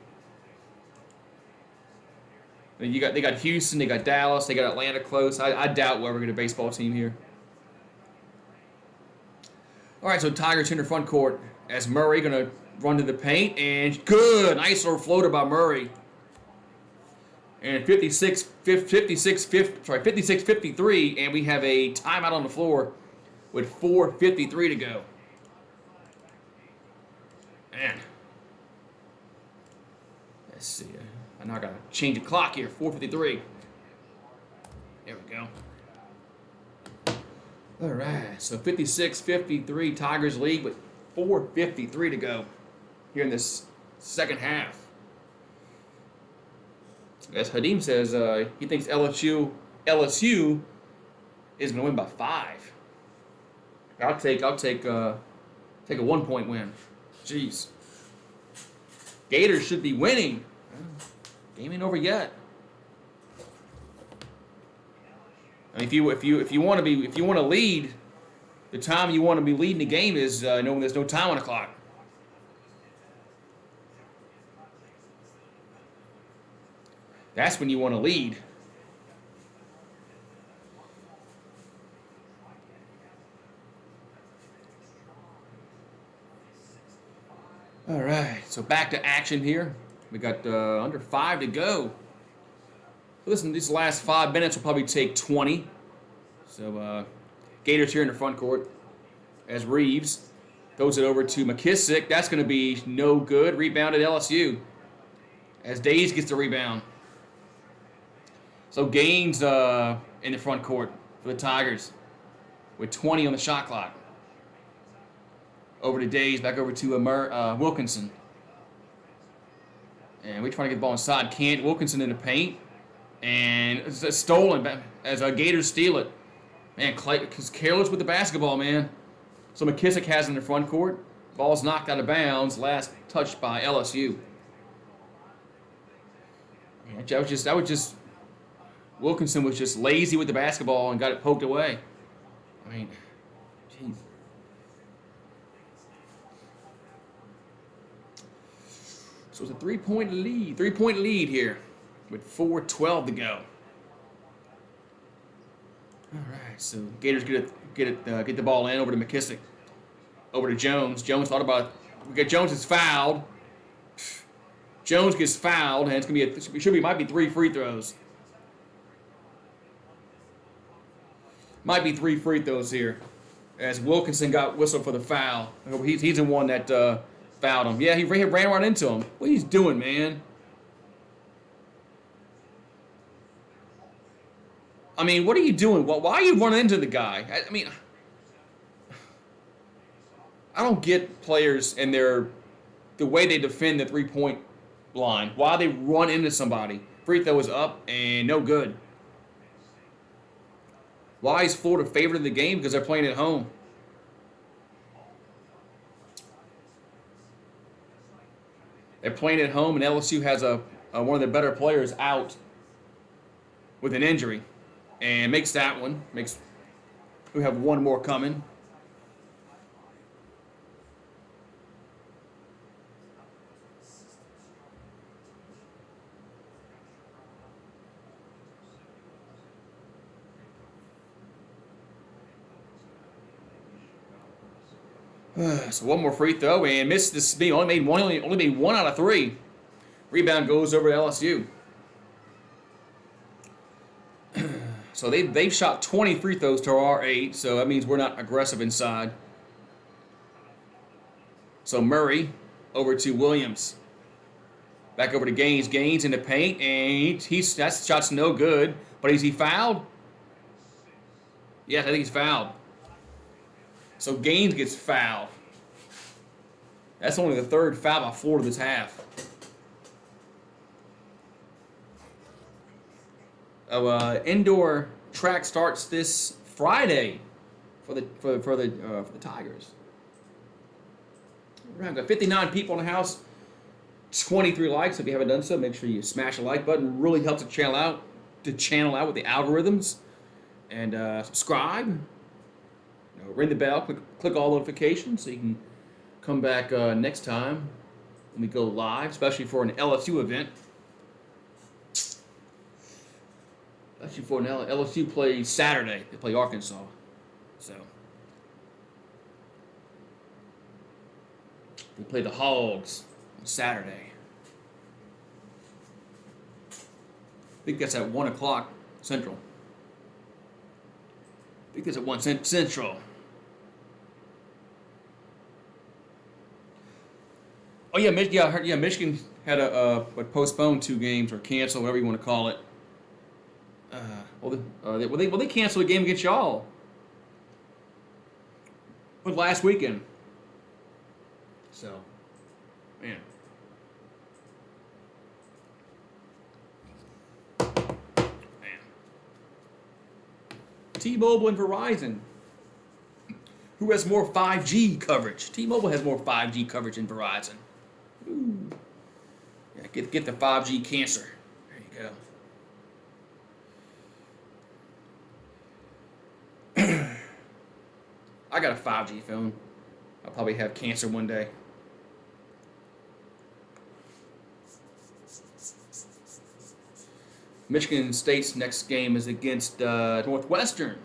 They got Houston, they got Dallas, they got Atlanta close. I doubt we're get a baseball team here. All right, so Tigers in the front court as Murray going to run to the paint, and good, nice little floater by Murray. And 56-53, and we have a timeout on the floor with 4:53 to go. Man. Let's see. I now got to change the clock here. 4:53. There we go. All right. So 56-53 Tigers lead with 4:53 to go here in this second half. As Hadim says, he thinks LSU is going to win by 5. I'll take a 1-point win. Jeez. Gators should be winning. Game ain't over yet. I mean, if you want to lead, the time you want to be leading the game is when there's no time on the clock. That's when you want to lead. All right, so back to action here. We got under 5 to go. Listen, these last 5 minutes will probably take 20. So Gators here in the front court as Reeves throws it over to McKissick. That's going to be no good. Rebounded LSU as Days gets the rebound. So Gaines in the front court for the Tigers with 20 on the shot clock. Over to Days, back over to Wilkinson. And we're trying to get the ball inside. Can't. Wilkinson in the paint. And it's stolen as Gators steal it. Man, Clay is careless with the basketball, man. So McKissick has it in the front court. Ball's knocked out of bounds. Last touched by LSU. Yeah, that was just Wilkinson was just lazy with the basketball and got it poked away. I mean, jeez. So it's a 3-point lead. 3-point lead here with 4:12 to go. All right, so Gators get the ball in over to McKissick, over to Jones. Jones thought about it. We got Jones is fouled. Jones gets fouled, and it's gonna might be 3 free throws. Might be 3 free throws here, as Wilkinson got whistled for the foul. He's the one that fouled him. Yeah, he ran right into him. What are you doing, man? I mean, what are you doing? Why are you running into the guy? I mean, I don't get players and the way they defend the 3-point line. Why they run into somebody. Free throw is up and no good. Why is Florida favored in the game? Because they're playing at home. They're playing at home, and LSU has one of their better players out with an injury, and makes that one. We have one more coming. So one more free throw and missed this. Only made one out of three. Rebound goes over to LSU. So they've shot 20 free throws to our 8, so that means we're not aggressive inside. So Murray over to Williams. Back over to Gaines. Gaines in the paint, and that shot's no good. But is he fouled? Yes, I think he's fouled. So Gaines gets fouled. That's only the third foul by Florida this half. Indoor track starts this Friday for the Tigers. We've got 59 people in the house, 23 likes. If you haven't done so, make sure you smash the like button. It really helps the channel out with the algorithms. And subscribe. Ring the bell. Click all notifications so you can come back next time when we go live, especially for an LSU event. Actually, for an LSU plays Saturday. They play Arkansas. So we play the Hogs on Saturday. I think that's at 1 o'clock Central. I think that's at 1 Central. Oh yeah, I heard. Yeah, Michigan had a postponed 2 games or cancel, whatever you want to call it. They canceled a game against y'all. But last weekend. So, man. T-Mobile and Verizon. Who has more 5G coverage? T-Mobile has more 5G coverage than Verizon. Ooh. Yeah, get the 5G cancer. There you go. I got a 5G phone. I'll probably have cancer one day. Michigan State's next game is against Northwestern.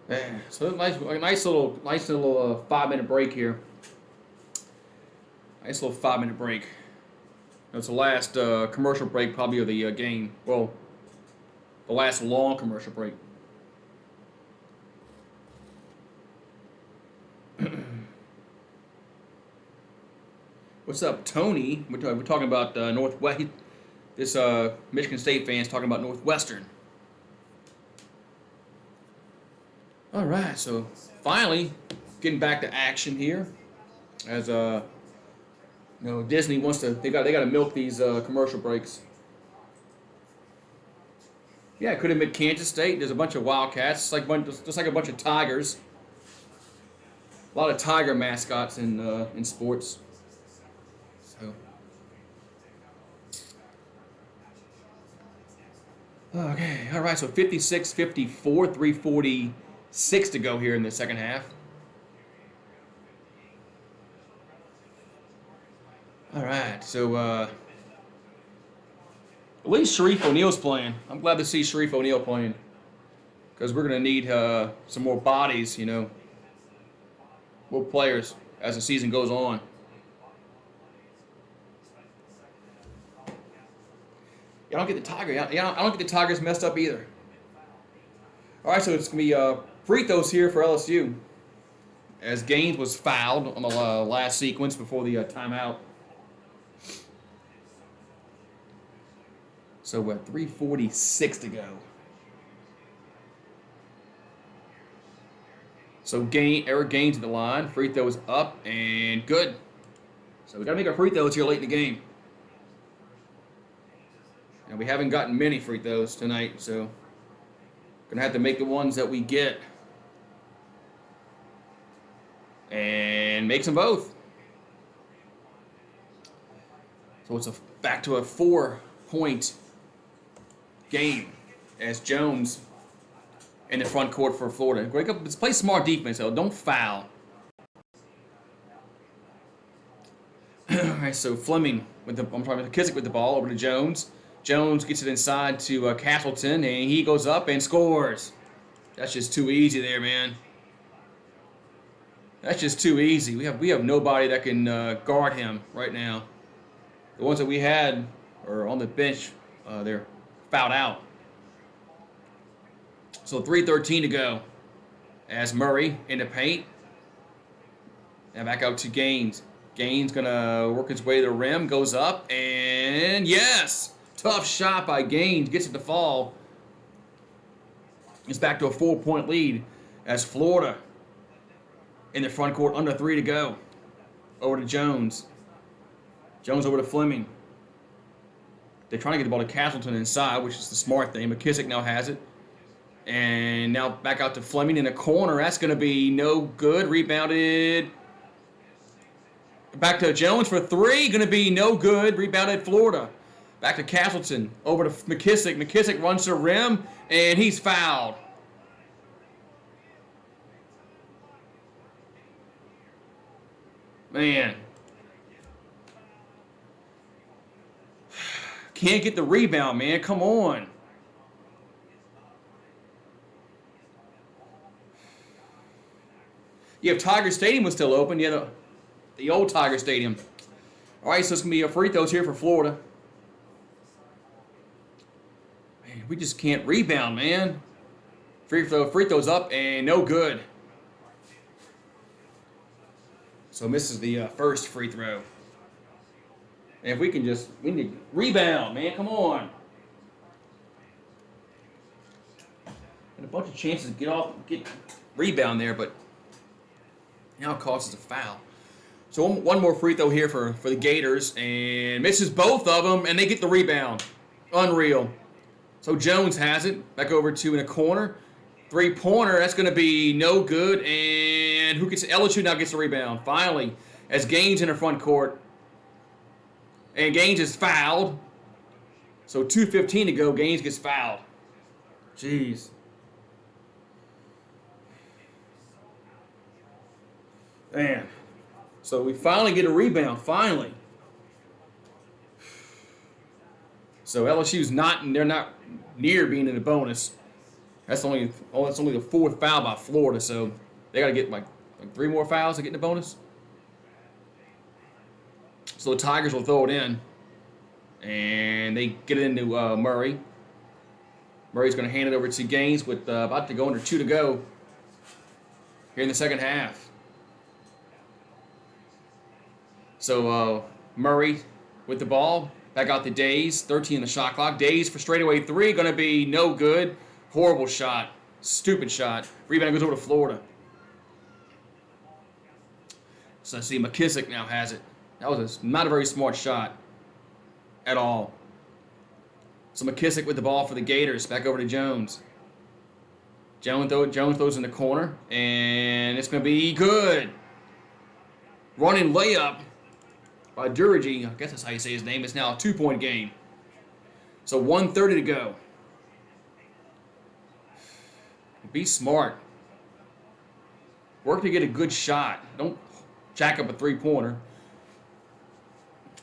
Man. So a nice little 5-minute break here. Nice little 5-minute break. That's the last commercial break probably of the game. Well, the last long commercial break. What's up, Tony? We're talking about Northwest. This Michigan State fans talking about Northwestern. All right, so finally getting back to action here, as Disney wants to. They got to milk these commercial breaks. Yeah, it could have been Kansas State. There's a bunch of Wildcats, just like a bunch of Tigers. A lot of Tiger mascots in sports. So. Okay, all right, so 56-54, 3:46 to go here in the second half. All right, so at least Sharif O'Neal's playing. I'm glad to see Sharif O'Neal playing, because we're going to need some more bodies, more players as the season goes on. I don't get the Tigers. I don't get the Tigers messed up either. All right, so it's gonna be free throws here for LSU, as Gaines was fouled on the last sequence before the timeout. So we're at 3:46 to go. So Eric Gaines at the line. Free throw is up and good. So we got to make our free throws here late in the game. And we haven't gotten many free throws tonight, so gonna have to make the ones that we get. And makes them both. So it's back to a 4-point game as Jones in the front court for Florida. Let's play smart defense, though. Don't foul. All right, so Fleming McKissick with the ball over to Jones. Jones gets it inside to Castleton, and he goes up and scores. That's just too easy there, man. That's just too easy. We have nobody that can guard him right now. The ones that we had are on the bench. They're fouled out. So 3:13 to go as Murray in the paint. And back out to Gaines. Gaines going to work his way to the rim. Goes up. And yes! Tough shot by Gaines. Gets it to fall. It's back to a 4-point lead as Florida in the front court, under 3 to go. Over to Jones. Jones over to Fleming. They're trying to get the ball to Castleton inside, which is the smart thing. McKissick now has it. And now back out to Fleming in the corner. That's going to be no good. Rebounded. Back to Jones for 3. Going to be no good. Rebounded Florida. Back to Castleton. Over to McKissick. McKissick runs to the rim, and he's fouled. Man. Can't get the rebound, man. Come on. Yeah, if Tiger Stadium was still open, yeah, the old Tiger Stadium. All right, so it's going to be a free throws here for Florida. Man, we just can't rebound, man. Free throws up and no good. So misses the first free throw. And if we can we need to rebound, man. Come on. And a bunch of chances to get rebound there, but now it causes a foul. So one more free throw here for the Gators, and misses both of them, and they get the rebound. Unreal. So Jones has it. Back over to in a corner. 3-pointer, that's going to be no good, and LSU now gets the rebound. Finally, as Gaines in the front court. And Gaines is fouled. So 2:15 to go, Gaines gets fouled. Jeez. Man. So we finally get a rebound, finally. So LSU's they're not near being in the bonus. That's only the 4th foul by Florida, so they got to get like 3 more fouls to get in the bonus. So the Tigers will throw it in, and they get it into Murray. Murray's going to hand it over to Gaines with about to go under 2 to go here in the second half. So Murray with the ball. Back out to Days. 13 in the shot clock. Days for straightaway 3. Going to be no good. Horrible shot. Stupid shot. Rebound goes over to Florida. So I see McKissick now has it. That was not a very smart shot at all. So McKissick with the ball for the Gators. Back over to Jones. Jones throws in the corner, and it's going to be good. Running layup by Durigi. I guess that's how you say his name. It's now a 2-point game. So 1:30 to go. Be smart. Work to get a good shot. Don't jack up a 3-pointer.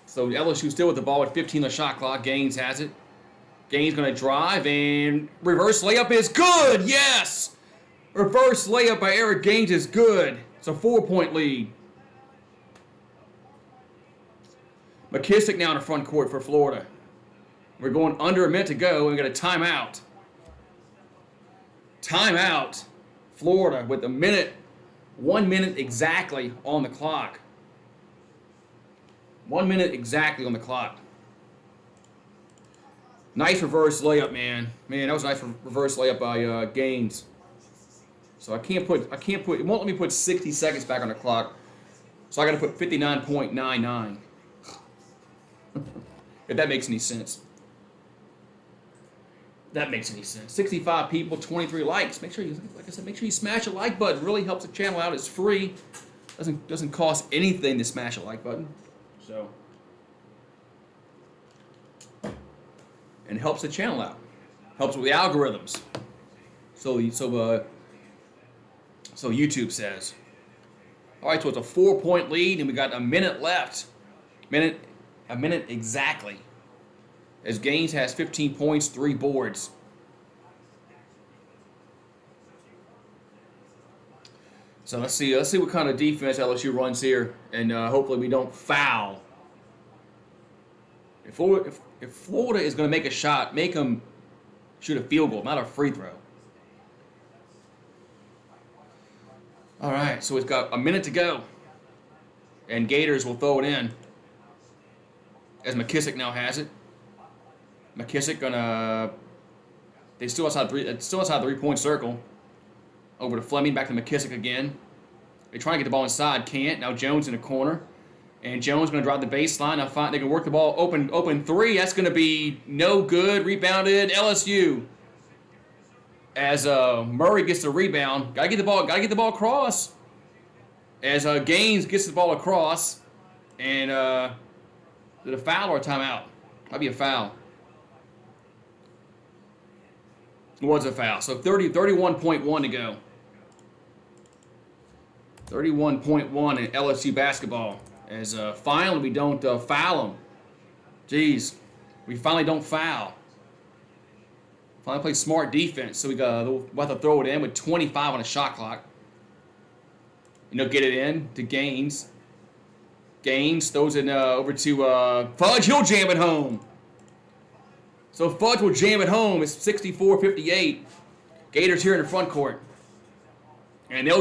So LSU still with the ball at 15 on the shot clock. Gaines has it. Gaines going to drive, and reverse layup is good. Yes! Reverse layup by Eric Gaines is good. It's a 4-point lead. McKissick now in the front court for Florida. We're going under a minute to go, and we got a timeout. Timeout. Florida with 1 minute exactly on the clock. 1 minute exactly on the clock. Nice reverse layup, man. Man, that was a nice reverse layup by Gaines. So I can't put, it won't let me put 60 seconds back on the clock. So I got to put 59.99. If that makes any sense. That makes any sense. 65 people, 23 likes. Make sure you, like I said, make sure you smash a like button. It really helps the channel out. It's free. Doesn't cost anything to smash a like button. So, and it helps the channel out. Helps with the algorithms. So YouTube says. All right, so it's a 4-point lead, and we got a minute left. A minute exactly. As Gaines has 15 points, 3 boards. So let's see what kind of defense LSU runs here, and hopefully we don't foul. If Florida is going to make a shot, make them shoot a field goal, not a free throw. All right, so it's got a minute to go, and Gators will throw it in. As McKissick now has it. McKissick gonna. They still outside the 3-point circle. Over to Fleming, back to McKissick again. They try to get the ball inside, can't. Now Jones in the corner, and Jones gonna drive the baseline. Now they can work the ball open 3. That's gonna be no good. Rebounded LSU. As Murray gets the rebound, gotta get the ball across. As Gaines gets the ball across, and is it a foul or a timeout? Might be a foul. It was a foul. So 31.1 to go. 31.1 in LSU basketball. As finally we don't foul them. Jeez, we finally don't foul. Finally play smart defense. So we'll have to throw it in with 25 on the shot clock. And they'll get it in to Gaines. Gaines throws it over to Fudge. He'll jam it home. So Fudge will jam it home. It's 64-58. Gators here in the front court. And they'll